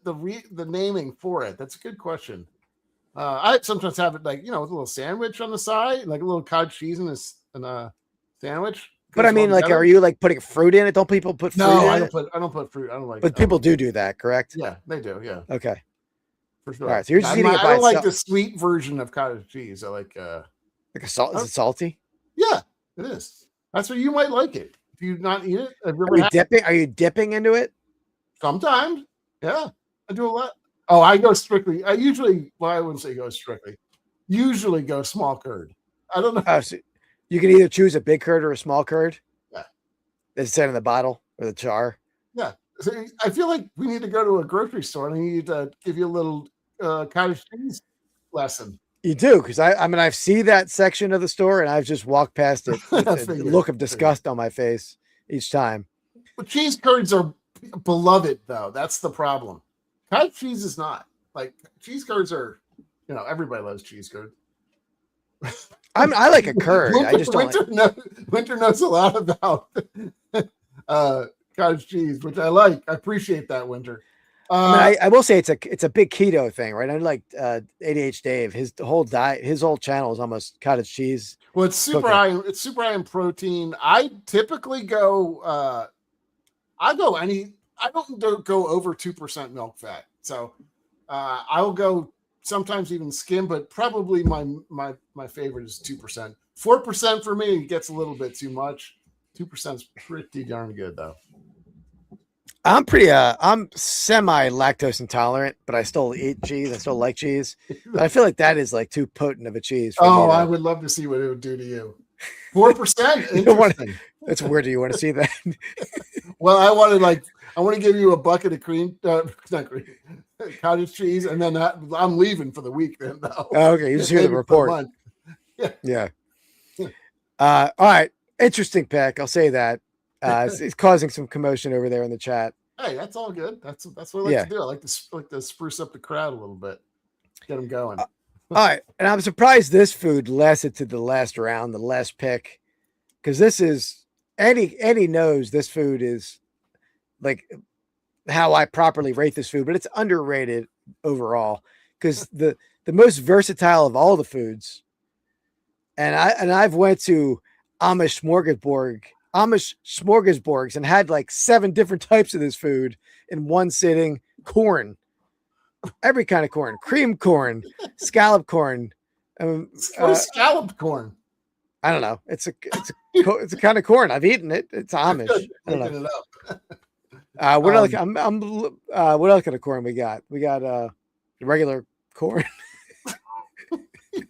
naming for it. That's a good question. I sometimes have it like, with a little sandwich on the side, like a little cottage cheese in a sandwich. But I mean, like, are you like putting fruit in it? Don't people put fruit No, in I it? don't put fruit. I don't like. But people do that, correct? Yeah, they do. Yeah, Okay. for sure. All right. So you're just eating it I by don't like itself. the sweet version of cottage cheese. I like. Like a salt? Is it salty? Yeah, it is. That's what you might like it. If you not eat it, have you ever Are you had dipping? Are you dipping into it? sometimes. Yeah, I do a lot. Oh, I go strictly. I wouldn't say go strictly. Usually go small curd. I don't know. Oh, so you can either choose a big curd or a small curd. Yeah. It's in the bottle or the jar. Yeah. So I feel like we need to go to a grocery store and I need to give you a little cottage cheese lesson. You do, because I've seen that section of the store and I've just walked past it with a look of disgust on my face each time. But cheese curds are beloved, though. That's the problem. Cottage cheese is not. Like, cheese curds are, everybody loves cheese curds. I like a curd. I just don't Winter knows a lot about cottage cheese, which I like. I appreciate that, Winter. I will say it's a big keto thing, right? I like ADH Dave. His whole diet, his whole channel is almost cottage cheese. Well, it's super high. It's super high in protein. I typically go. I don't go over 2% milk fat. So I'll go sometimes even skim, but probably my favorite is 2%. 4% for me gets a little bit too much. 2% is pretty darn good, though. I'm semi lactose intolerant, but I still eat cheese. I still like cheese, but I feel like that is like too potent of a cheese. I would love to see what it would do to you. 4%. That's weird. Do you want to see that? Well, I want to give you a bucket of cottage cheese, and then I'm leaving for the week. Then, though. Okay, you just hear the report. Yeah. All right. Interesting pick. I'll say that. It's causing some commotion over there in the chat. Hey, that's all good. That's what I like to do. I like to spruce up the crowd a little bit, get them going. All right, and I'm surprised this food lasted to the last round, the last pick, because this is Eddie knows this food is like how I properly rate this food, but it's underrated overall because the most versatile of all the foods, and I've went to Amish smorgasbords and had like 7 different types of this food in one sitting. Corn, every kind of corn, cream corn, scallop corn. Scalloped corn? I don't know. It's a kind of corn. I've eaten it. It's Amish. I don't know. What else kind of corn we got? We got regular corn. You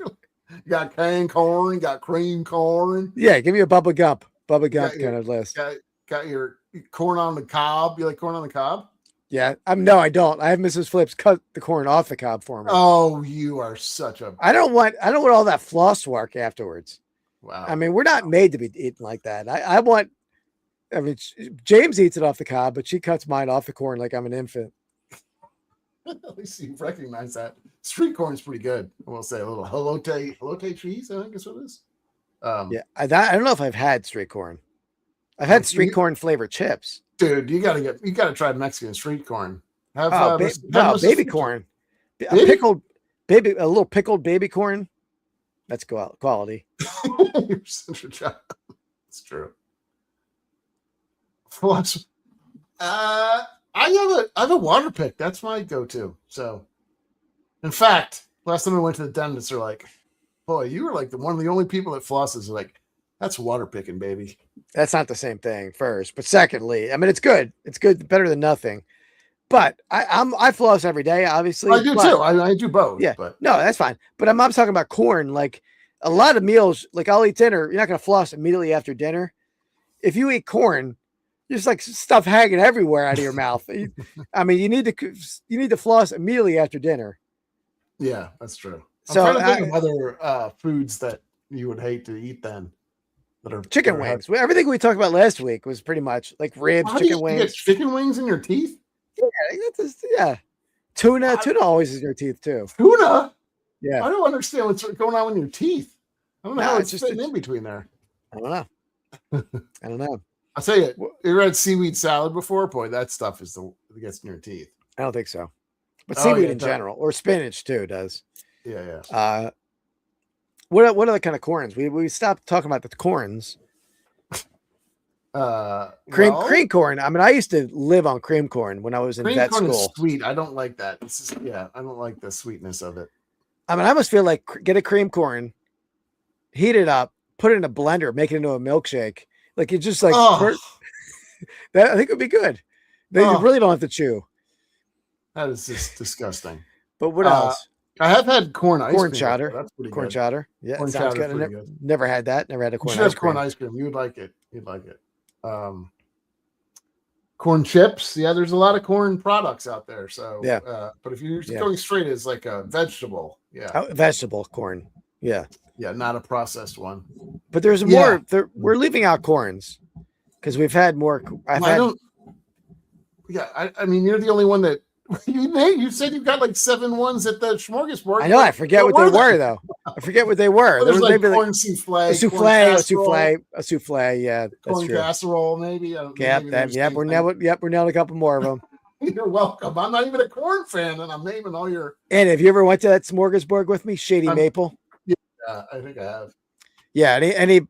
got cane corn, you got cream corn. Yeah, give me a Bubba Gump kind of list. Got your corn on the cob. You like corn on the cob? Yeah. No, I don't. I have Mrs. Flips cut the corn off the cob for me. Oh, you are such a. I don't want all that floss work afterwards. Wow. I mean, we're not made to be eaten like that. I mean, James eats it off the cob, but she cuts mine off the corn like I'm an infant. At least you recognize that. Street corn is pretty good. I will say a little elote cheese, I think is what it is. Yeah, I don't know if I've had street corn. I've had street corn flavored chips. Dude, you gotta try Mexican street corn. Baby corn. A little pickled baby corn. That's quality. You're such a child. It's true. I have a water pick. That's my go-to. So, in fact, last time I went to the dentist, they're like, "Boy, you were like one of the only people that flosses." Like, that's water picking, baby. That's not the same thing. First, but secondly, I mean, it's good. It's good, better than nothing. But I floss every day, obviously. I do too. I do both. Yeah, but no, that's fine. But I'm talking about corn. Like a lot of meals, like I'll eat dinner. You're not going to floss immediately after dinner. If you eat corn, there's like stuff hanging everywhere out of your mouth. I mean, you need to floss immediately after dinner. Yeah, that's true. I'm So trying to think of other foods that you would hate to eat then. That are chicken wings. Everything we talked about last week was pretty much like ribs, chicken wings. You get chicken wings in your teeth? Yeah. Tuna always is in your teeth too. Tuna? Yeah. I don't understand what's going on with your teeth. I don't know No, how it's it's just- fitting in between there. I don't know. I don't know. I'll tell you, you ever had seaweed salad before? Boy, that stuff is it gets in your teeth. I don't think so. But Oh, seaweed yeah, in general, or spinach too, does. Yeah. What other kind of corns? We stopped talking about the corns. Cream corn. I mean, I used to live on cream corn when I was in cream vet corn school. is sweet. I don't like that. It's just, I don't like the sweetness of it. I mean, I almost feel like get a cream corn, heat it up, put it in a blender, make it into a milkshake. Like you just like that. I think it would be good. You really don't have to chew. That is just disgusting. But what else? I have had corn ice Corn cream. chowder. That's pretty Corn good. chowder. Yeah, Corn sounds chowder's good. pretty good. Never had that. Never had a You corn should ice have corn cream. ice cream. You would like it. You'd like it. Corn chips. Yeah, there's a lot of corn products out there. So Yeah. But if you're going straight as like a vegetable, Vegetable corn. Yeah. Yeah, not a processed one. But there's more. We're leaving out corns because we've had more. I mean, you're the only one that you said you got like 7 ones at the smorgasbord. I know. I forget what they were though. I forget what they were. Well, There was like maybe corn like souffle, a souffle. Yeah, that's corn true. casserole, maybe. Yep, we're nailed a couple more of them. You're welcome. I'm not even a corn fan, and I'm naming all your. And have you ever went to that smorgasbord with me, Shady Maple? Yeah, I think I have. Yeah, any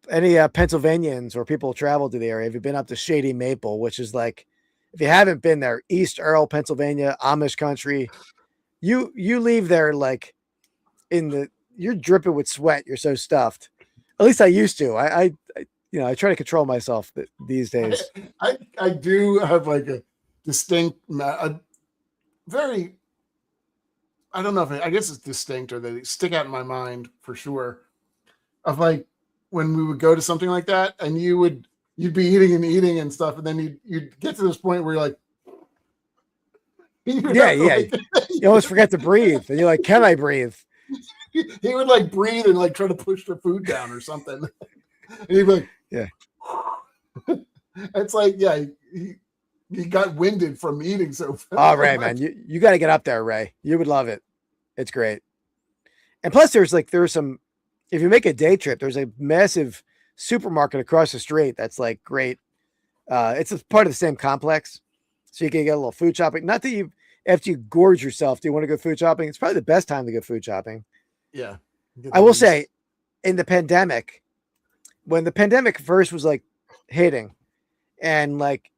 Pennsylvanians or people who travel to the area, have you been up to Shady Maple, which is like, if you haven't been there, East Earl, Pennsylvania, Amish country, you leave there like you're dripping with sweat. You're so stuffed. At least I used to. I try to control myself these days. I do have like a distinct, very. I don't know I guess it's distinct or they stick out in my mind for sure. Of like when we would go to something like that, and you'd be eating and stuff, and then you'd get to this point where you're like, you almost forget to breathe, and you're like, can I breathe? He would like breathe and like try to push the food down or something. And he'd be like, yeah. It's like, he got winded from eating so fast. Oh, Ray, man, you got to get up there, Ray. You would love it. It's great. And plus, there's some. If you make a day trip, there's a massive supermarket across the street that's like great. It's a part of the same complex, so you can get a little food shopping. Not that after you gorge yourself, do you want to go food shopping? It's probably the best time to go food shopping. Yeah, I will say, in the pandemic, when the pandemic first was like hitting, and like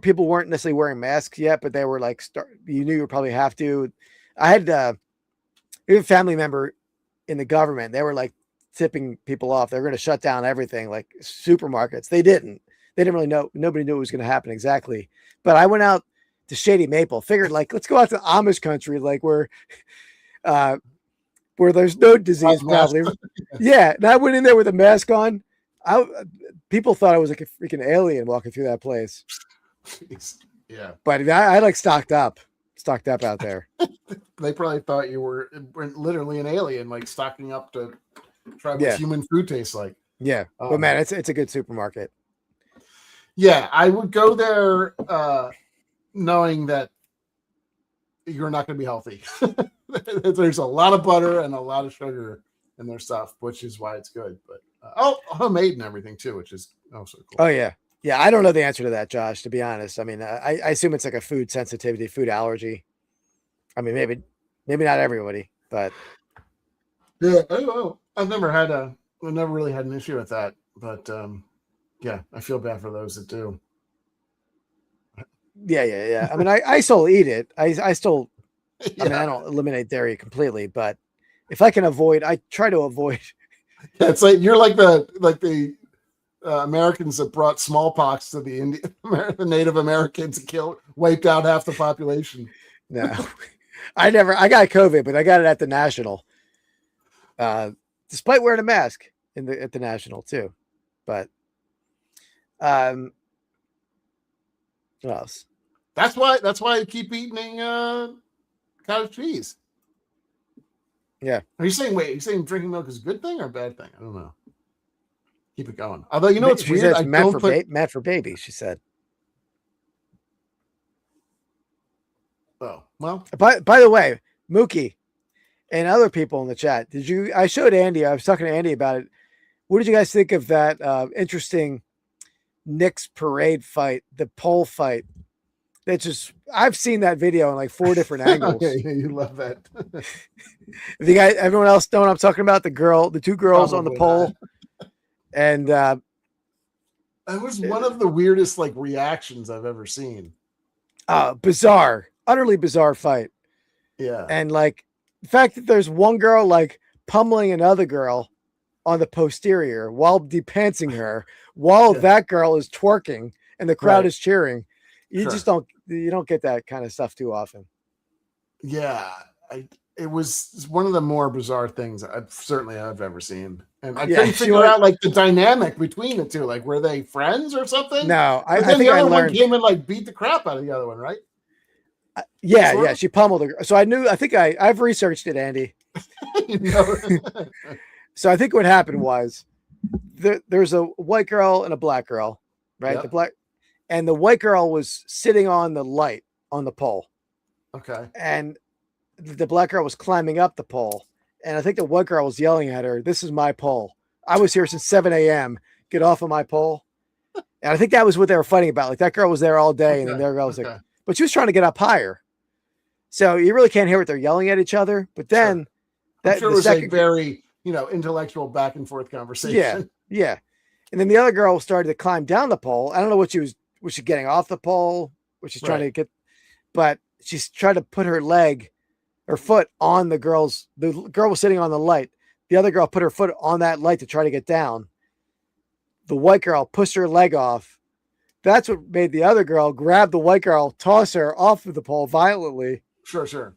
people weren't necessarily wearing masks yet, but they were like, you knew you would probably have to. I had a family member in the government. They were like tipping people off. They were going to shut down everything, like supermarkets. They didn't really know. Nobody knew what was going to happen exactly. But I went out to Shady Maple, figured like, let's go out to Amish country, like where there's no disease probably. Yeah. And I went in there with a mask on. People thought I was like a freaking alien walking through that place. Yeah. But I like stocked up out there. They probably thought you were literally an alien, like stocking up to try what human food tastes like. Yeah. But man, it's a good supermarket. Yeah. I would go there knowing that you're not going to be healthy. There's a lot of butter and a lot of sugar in their stuff, which is why it's good. But homemade and everything too, which is also cool. Oh yeah. Yeah. I don't know the answer to that, Josh, to be honest. I mean, I assume it's like a food sensitivity, food allergy. I mean, maybe not everybody, but yeah, I don't know. I've never really had an issue with that, but yeah, I feel bad for those that do. Yeah. I mean, I still eat it. I still, I mean, I don't eliminate dairy completely, but if I can avoid, I try to avoid. Yeah, it's like you're like the Americans that brought smallpox to the Native Americans and wiped out half the population. No, I got COVID, but I got it at the National. Despite wearing a mask at the National too, but what else? That's why I keep eating cottage cheese. Yeah. Are you saying drinking milk is a good thing or a bad thing? I don't know. Keep it going. Although you know it's weird. It's meant for babies. She said. Oh well. By the way, Mookie, and other people in the chat. I showed Andy, I was talking to Andy about it. What did you guys think of that interesting Knicks parade fight, the pole fight? I've seen that video in like 4 different angles. Yeah, you love that. Everyone else know what I'm talking about? The 2 girls on the pole. And that was one of the weirdest like reactions I've ever seen. Bizarre, utterly bizarre fight. Yeah. And like the fact that there's one girl like pummeling another girl on the posterior while depantsing her, while that girl is twerking and the crowd is cheering. You just don't get that kind of stuff too often. Yeah. It was one of the more bizarre things I've ever seen. And I couldn't figure out like the dynamic between the two. Like, were they friends or something? No, I think the other one came and like beat the crap out of the other one, right? Yeah, she pummeled her. So I've researched it, Andy. So I think what happened was there's a white girl and a black girl, right? Yep. The white girl was sitting on the light on the pole. Okay. And the black girl was climbing up the pole. And I think the white girl was yelling at her, "This is my pole. I was here since 7 a.m. Get off of my pole." And I think that was what they were fighting about. Like that girl was there all day. And then their girl was like, but she was trying to get up higher. So you really can't hear what they're yelling at each other. But then it was a very, intellectual back and forth conversation. Yeah. And then the other girl started to climb down the pole. I don't know what was she getting off the pole? Was she trying to get, but she's trying to put her foot on the girl was sitting on the light. The other girl put her foot on that light to try to get down. The white girl pushed her leg off. That's what made the other girl grab the white girl, toss her off of the pole violently. Sure.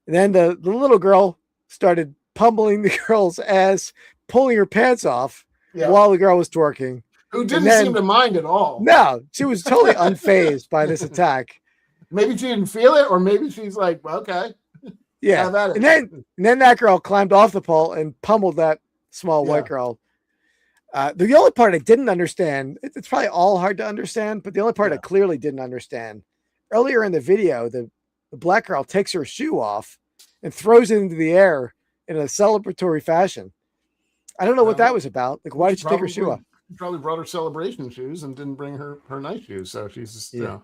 And then the little girl started pummeling the girl's ass, pulling her pants off while the girl was twerking. Who didn't seem to mind at all. No, she was totally unfazed by this attack. Maybe she didn't feel it, or maybe she's like, well, okay. Yeah. And then that girl climbed off the pole and pummeled that small white girl. The only part I didn't understand, it's probably all hard to understand, but the only part I clearly didn't understand, earlier in the video, the black girl takes her shoe off and throws it into the air in a celebratory fashion. I don't know what that was about. Like, why did she take her shoe off? She probably brought her celebration shoes and didn't bring her nice shoes. So she's just, I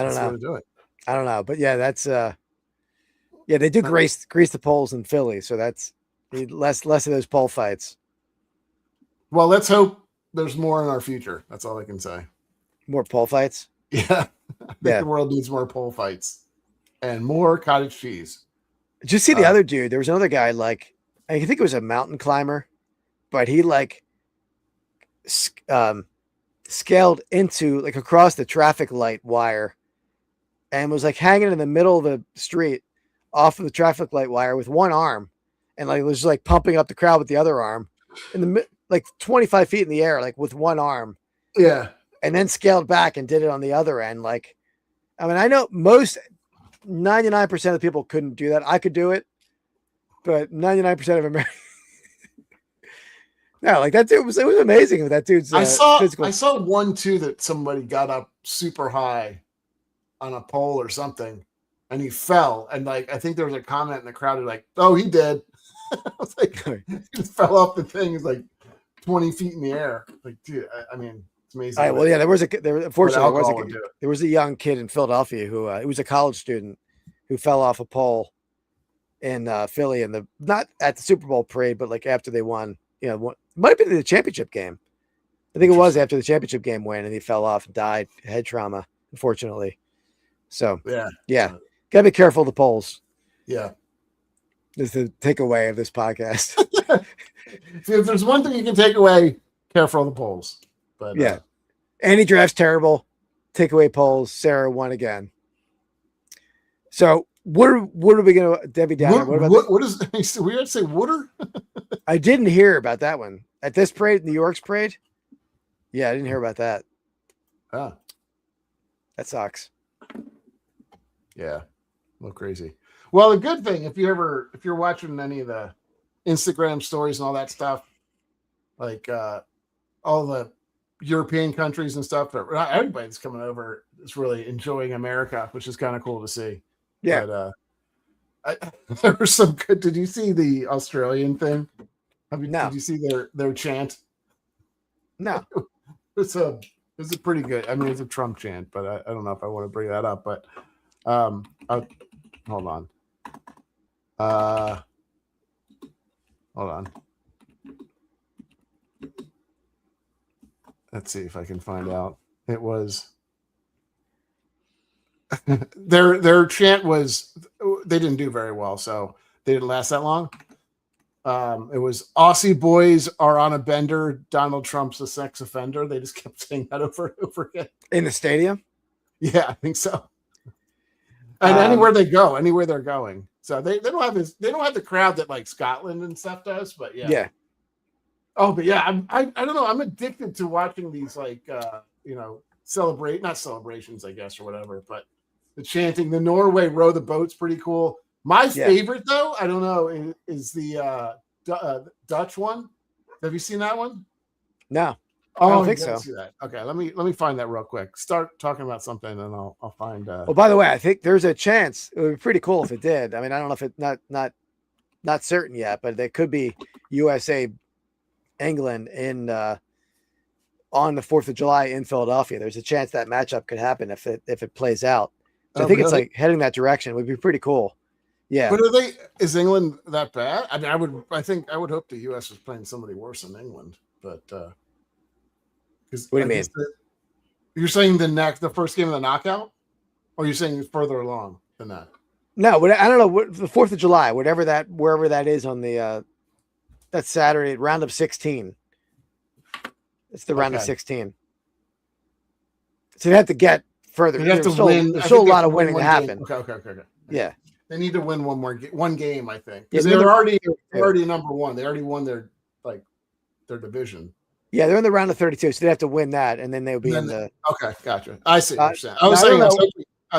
don't know. To do it. I don't know. But yeah, that's, they do grease the poles in Philly. So that's less of those pole fights. Well, let's hope there's more in our future. That's all I can say. More pole fights? Yeah. I think the world needs more pole fights and more cottage cheese. Did you see the other dude? There was another guy, like, I think it was a mountain climber, but he like scaled into like across the traffic light wire and was like hanging in the middle of the street off of the traffic light wire with one arm and like was like pumping up the crowd with the other arm in the like 25 feet in the air, like with one arm. Yeah. And then scaled back and did it on the other end. Like, I mean, I know 99% of the people couldn't do that. I could do it, but 99% of Americans. No, like that dude it was amazing. That dude's physical. I saw one too that somebody got up super high on a pole or something and he fell. And like, I think there was a comment in the crowd like, oh, he did. I was like, he just fell off the thing. It's like 20 feet in the air. Like, dude, I mean, it's amazing. All right, well, yeah, unfortunately, there was a young kid in Philadelphia who he was a college student who fell off a pole in Philly not at the Super Bowl parade, but like after they won, might have been in the championship game. I think it was after the championship game win, and he fell off and died, head trauma, unfortunately. So yeah, gotta be careful of the poles. Yeah. Is the takeaway of this podcast. See, if there's one thing you can take away, careful of the polls. But yeah, Andy draft's terrible. Takeaway polls. Sarah won again. So what are we gonna Debbie Downer? What is we had to say Wooder? I didn't hear about that one at this parade, New York's parade. Yeah, I didn't hear about that. Oh, that sucks. Yeah, a little crazy. Well, the good thing, if you're watching any of the Instagram stories and all that stuff, like all the European countries and stuff, that everybody's coming over is really enjoying America, which is kind of cool to see. Yeah. But, There was some good. Did you see the Australian thing? No. Did you see their chant? No. It's a pretty good. I mean, it's a Trump chant, but I don't know if I want to bring that up. But hold on. Hold on. Let's see if I can find out. It was their chant was, they didn't do very well, so they didn't last that long. It was Aussie boys are on a bender. Donald Trump's a sex offender. They just kept saying that over and over again In the stadium? Yeah, I think so. And anywhere they go, anywhere they're going. So they don't have the crowd that like Scotland and stuff does, but yeah. Yeah. Oh, but yeah, I don't know. I'm addicted to watching these like not celebrations, I guess, or whatever, but the chanting. The Norway row the boat's pretty cool. My favorite though, I don't know, is the Dutch one. Have you seen that one? No. Oh, I don't think so. See that. Okay, let me find that real quick. Start talking about something, and I'll find. Well, by the way, I think there's a chance it would be pretty cool if it did. I mean, I don't know if it not certain yet, but there could be USA England in on the 4th of July in Philadelphia. There's a chance that matchup could happen if it plays out. So I think it's like heading that direction. It would be pretty cool. Yeah. But is England that bad? I mean, I would hope the US was playing somebody worse than England, but what do you mean? You're saying the first game of the knockout, or you're saying further along than that? No, but I don't know what the 4th of July, wherever that is on the that's Saturday, round of 16. It's the round of 16. So you have to get further. You have to win. There's still a lot of winning to happen. Okay. Yeah. They need to win one game, I think. Because they're already number one. They already won their division. Yeah, they're in the round of 32, so they have to win that, and then they'll be in the. Okay, gotcha. I see what you're saying. I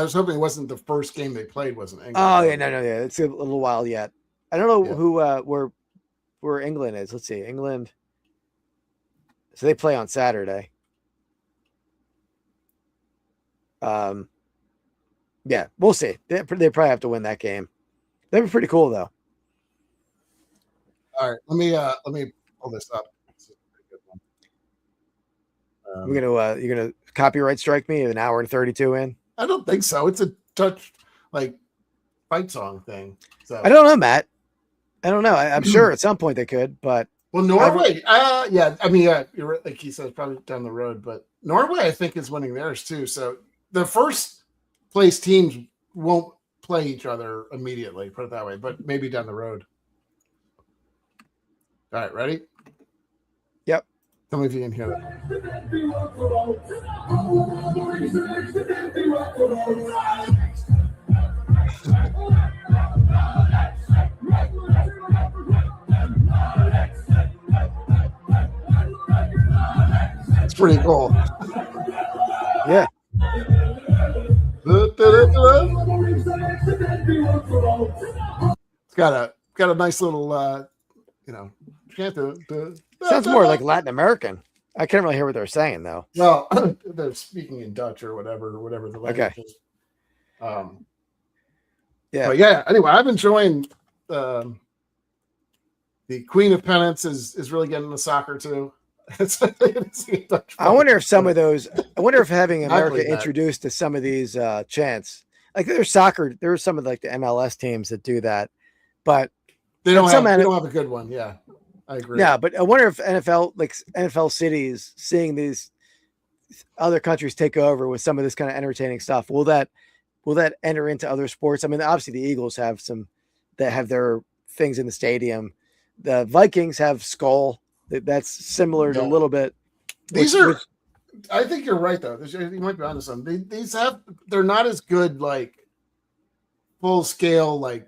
was hoping it wasn't the first game they played wasn't England. Oh yeah, no, it's a little while yet. I don't know who where England is. Let's see, England. So they play on Saturday. Yeah, we'll see. They probably have to win that game. That'd be pretty cool, though. All right, let me pull this up. This is a pretty good one. You're gonna copyright strike me an hour and 32 in? I don't think so. It's a touch like fight song thing. So I don't know, Matt. I don't know. I'm sure at some point they could, but Norway. Yeah. I mean, you're right. Like he said, probably down the road, but Norway, I think, is winning theirs too. So the first place teams won't play each other immediately, put it that way, but maybe down the road. All right, ready? Yep. Tell me if you can hear that. It's pretty cool. Yeah. It's got a nice little Sounds more like Latin American. I can't really hear what they're saying though. Well, they're speaking in Dutch or whatever the language is. Yeah. But yeah, anyway, I'm enjoying the Queen of Pennants is really getting into soccer too. I wonder if some of those. I wonder if having America introduced to some of these chants, like there's soccer, there's some of like the MLS teams that do that, but they don't have a good one. Yeah, I agree. Yeah, but I wonder if NFL cities seeing these other countries take over with some of this kind of entertaining stuff, will that enter into other sports? I mean, obviously the Eagles have some that have their things in the stadium. The Vikings have Skull. That's similar to a little bit. I think you're right though. You might be onto something. They're not as good like full scale like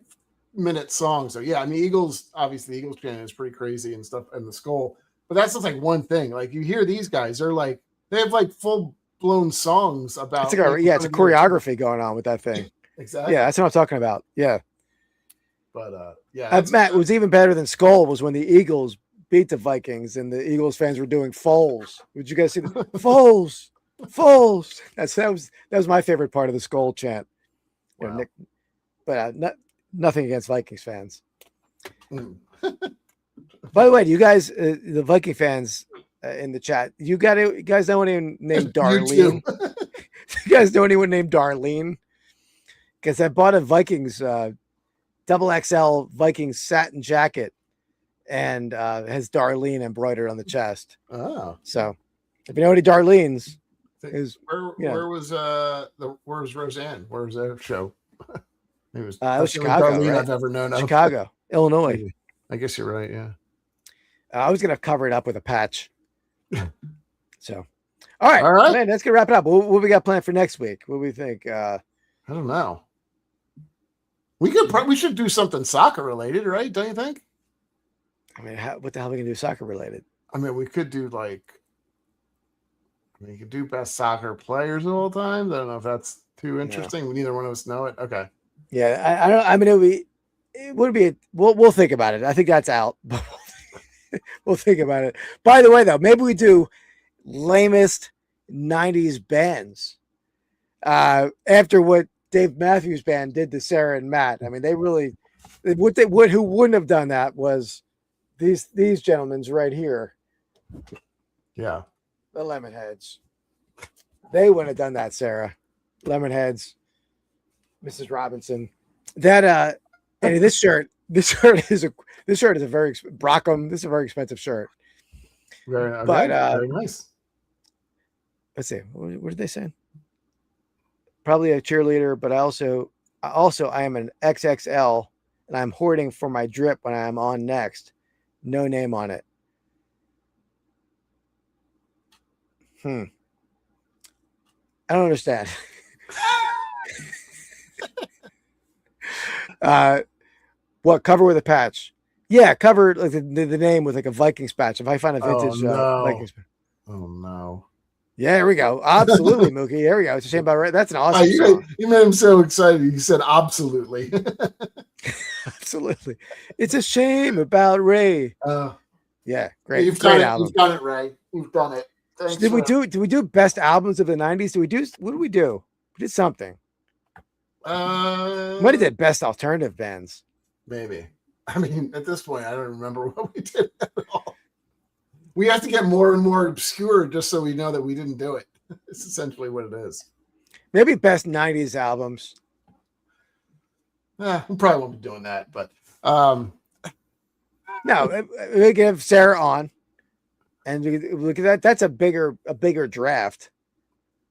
minute songs. So yeah, I mean obviously the Eagles chant is pretty crazy and stuff, and the Skull, but that's just like one thing. Like you hear these guys, they have like full blown songs about. It's a choreography going on with that thing. Exactly. Yeah, that's what I'm talking about. Yeah. But Matt, it was even better than Skull was when the Eagles beat the Vikings and the Eagles fans were doing Foles. Would you guys see the Foles? That was my favorite part of the Skull chant. Wow. But Nothing against Vikings fans. Mm. By the way, do you guys, the Viking fans in the chat, you guys know anyone named Darlene? You guys know anyone named Darlene? Because I bought a Vikings double XL Vikings satin jacket and has Darlene embroidered on the chest. Oh, so if you know any Darlene's, where was Roseanne? Where was their show? It was Chicago. Darlene Right? I've ever known of. Chicago, Illinois. I guess you're right. Yeah. I was gonna cover it up with a patch. So, all right, man, let's get wrap it up. What we got planned for next week? What do we think? I don't know. We should do something soccer related, right? Don't you think? I mean, what the hell are we gonna do soccer related? I mean, we could do you could do best soccer players of all time. I don't know if that's too interesting. Neither one of us know it. Okay. Yeah, I don't. I mean, it would be. We'll think about it. I think that's out. We'll think about it. By the way, though, maybe we do lamest '90s bands after what Dave Matthews Band did to Sarah and Matt. I mean, who wouldn't have done that was these gentlemen's right here. Yeah, the Lemonheads. They wouldn't have done that, Sarah. Lemonheads, Mrs. Robinson. That and this shirt is a very Brockham. This is a very expensive shirt. Very nice. Let's see. What did they say? Probably a cheerleader, but I am an XXL, and I'm hoarding for my drip when I'm on next. No name on it. I don't understand. What, cover with a patch? Yeah, cover like the name with like a Vikings patch. If I find a vintage Vikings patch. Oh no. Yeah, here we go. Absolutely, Mookie. There we go. It's a shame about right. That's an awesome song. You made him so excited. You said absolutely. Absolutely. It's a shame about Ray. Yeah, great. You've great done album. You've done it, Ray. You've done it. Thanks Did we do best albums of the 90s? What did we do? We did something. Might have did best alternative bands. Maybe. I mean, at this point, I don't remember what we did at all. We have to get more and more obscure just so we know that we didn't do it. It's essentially what it is. Maybe best 90s albums. We probably won't be doing that, but no, we can have Sarah on, and look at that. That's a bigger draft.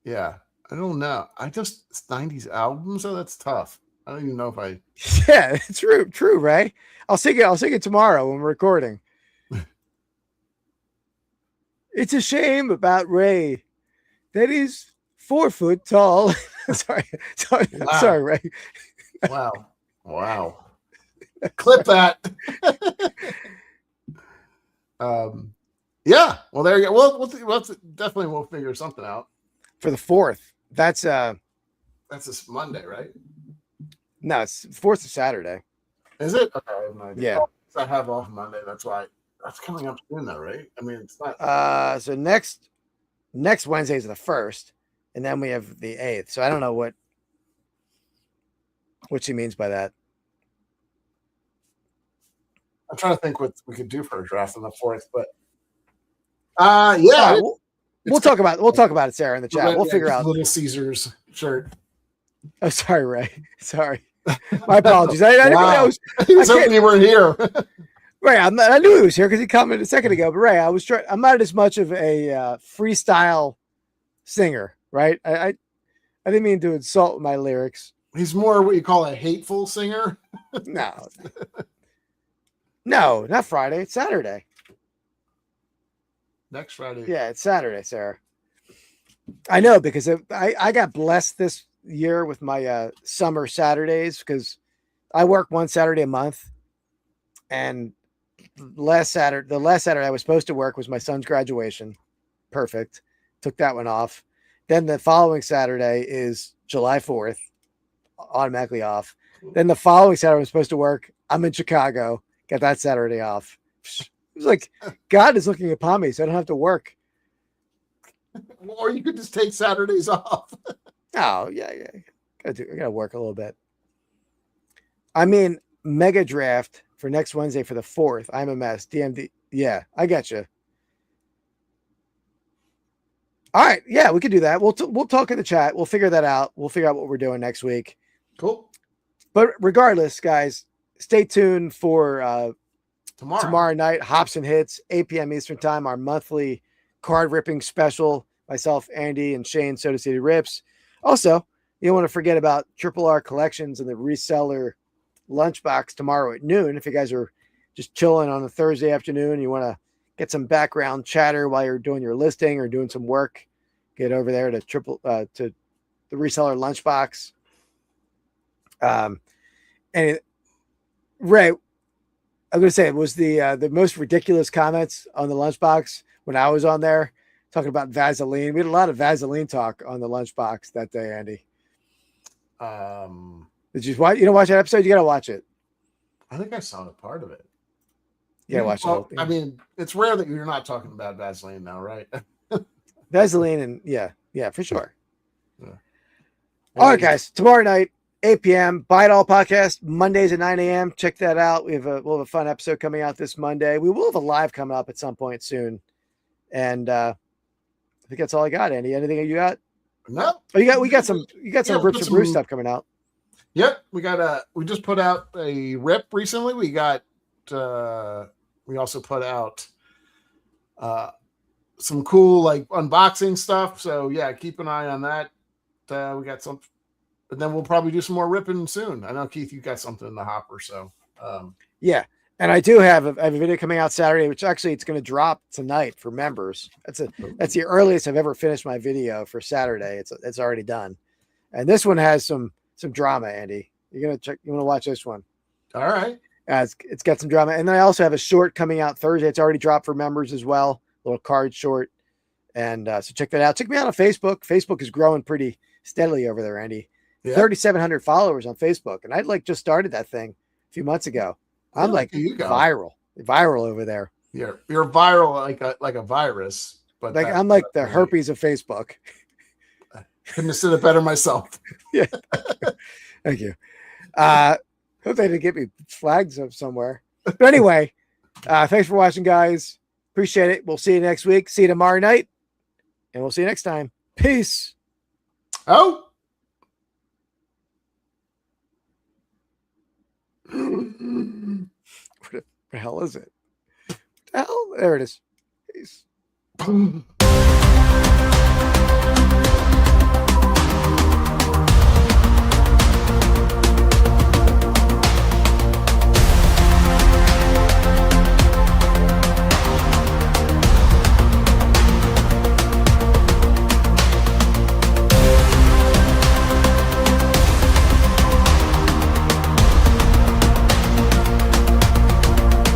Yeah, I don't know. It's 90s albums, so that's tough. I don't even know if I. Yeah, it's true, Ray. I'll sing it tomorrow when we're recording. It's a shame about Ray that he's 4 foot tall. sorry, wow. Sorry, Ray. Wow. Clip that. Yeah. Well, there you go. We'll definitely figure something out for the 4th. That's this Monday, right? No, it's 4th of Saturday. Is it? Okay, I have no idea. Yeah. I have off Monday. That's why. That's coming up soon, though, right? I mean, it's not. So next Wednesday is the 1st, and then we have the 8th. So I don't know what she means by that. I'm trying to think what we could do for a draft on the 4th, but yeah, we'll talk about it, Sarah, in the chat. We'll figure out Little Caesars shirt. Oh, sorry, Ray. Sorry, my apologies. I was hoping you weren't here. Ray, I knew he was here because he commented a second ago. But Ray, I'm not as much of a freestyle singer, right? I didn't mean to insult my lyrics. He's more what you call a hateful singer. No, not Friday. It's Saturday. Next Friday. Yeah, it's Saturday, Sarah. I know because I got blessed this year with my summer Saturdays because I work one Saturday a month, and the last Saturday I was supposed to work was my son's graduation. Perfect. Took that one off. Then the following Saturday is July 4th, automatically off. Then the following Saturday I'm supposed to work. I'm in Chicago. Got that Saturday off. It was like God is looking upon me, so I don't have to work. Or you could just take Saturdays off. Oh, yeah. I gotta work a little bit. I mean, mega draft for next Wednesday for the 4th. I'm a mess. DMD. Yeah, I got you. All right. Yeah, we could do that. We'll talk in the chat. We'll figure that out. We'll figure out what we're doing next week. Cool. But regardless, guys, stay tuned for Tomorrow night, Hops and Hits, 8 p.m. Eastern Time, our monthly card ripping special. Myself, Andy, and Shane, Soda City Rips. Also, you don't want to forget about Triple R Collections and the Reseller Lunchbox tomorrow at noon. If you guys are just chilling on a Thursday afternoon, you want to get some background chatter while you're doing your listing or doing some work, get over there to the Reseller Lunchbox. And Ray, I'm going to say it was the most ridiculous comments on the Lunchbox when I was on there talking about Vaseline. We had a lot of Vaseline talk on the Lunchbox that day, Andy. Did you watch? You don't watch that episode? You got to watch it. I think I saw a part of it. You got to watch the whole thing. I mean, it's rare that you're not talking about Vaseline now, right? Vaseline and yeah, for sure. Yeah. All right, guys. Tomorrow night, 8 p.m. Buy It All podcast, Mondays at 9 a.m. Check that out. We'll have a fun episode coming out this Monday. We will have a live coming up at some point soon. And I think that's all I got, Andy. Anything you got? No. Oh, we got some Rips and Brews stuff coming out. Yep. We just put out a rip recently. We also put out some cool like unboxing stuff. So yeah, keep an eye on that. We got some, and then we'll probably do some more ripping soon. I know, Keith, you got something in the hopper. So yeah. And I do have a video coming out Saturday, which actually it's going to drop tonight for members. That's the earliest I've ever finished my video for Saturday. It's already done. And this one has some drama, Andy. You want to watch this one. All right. It's got some drama. And then I also have a short coming out Thursday. It's already dropped for members as well. A little card short. And so check that out. Check me out on Facebook. Facebook is growing pretty steadily over there, Andy. Yeah. 3,700 followers on Facebook. And I'd just started that thing a few months ago. I'm viral over there. You're viral like a virus, but I'm like the herpes of Facebook. Couldn't have said it better myself. Yeah. Thank you. Hope they didn't get me flagged somewhere. But anyway, thanks for watching, guys. Appreciate it. We'll see you next week. See you tomorrow night. And we'll see you next time. Peace. Oh. What the hell is it? What the hell? There it is. Peace.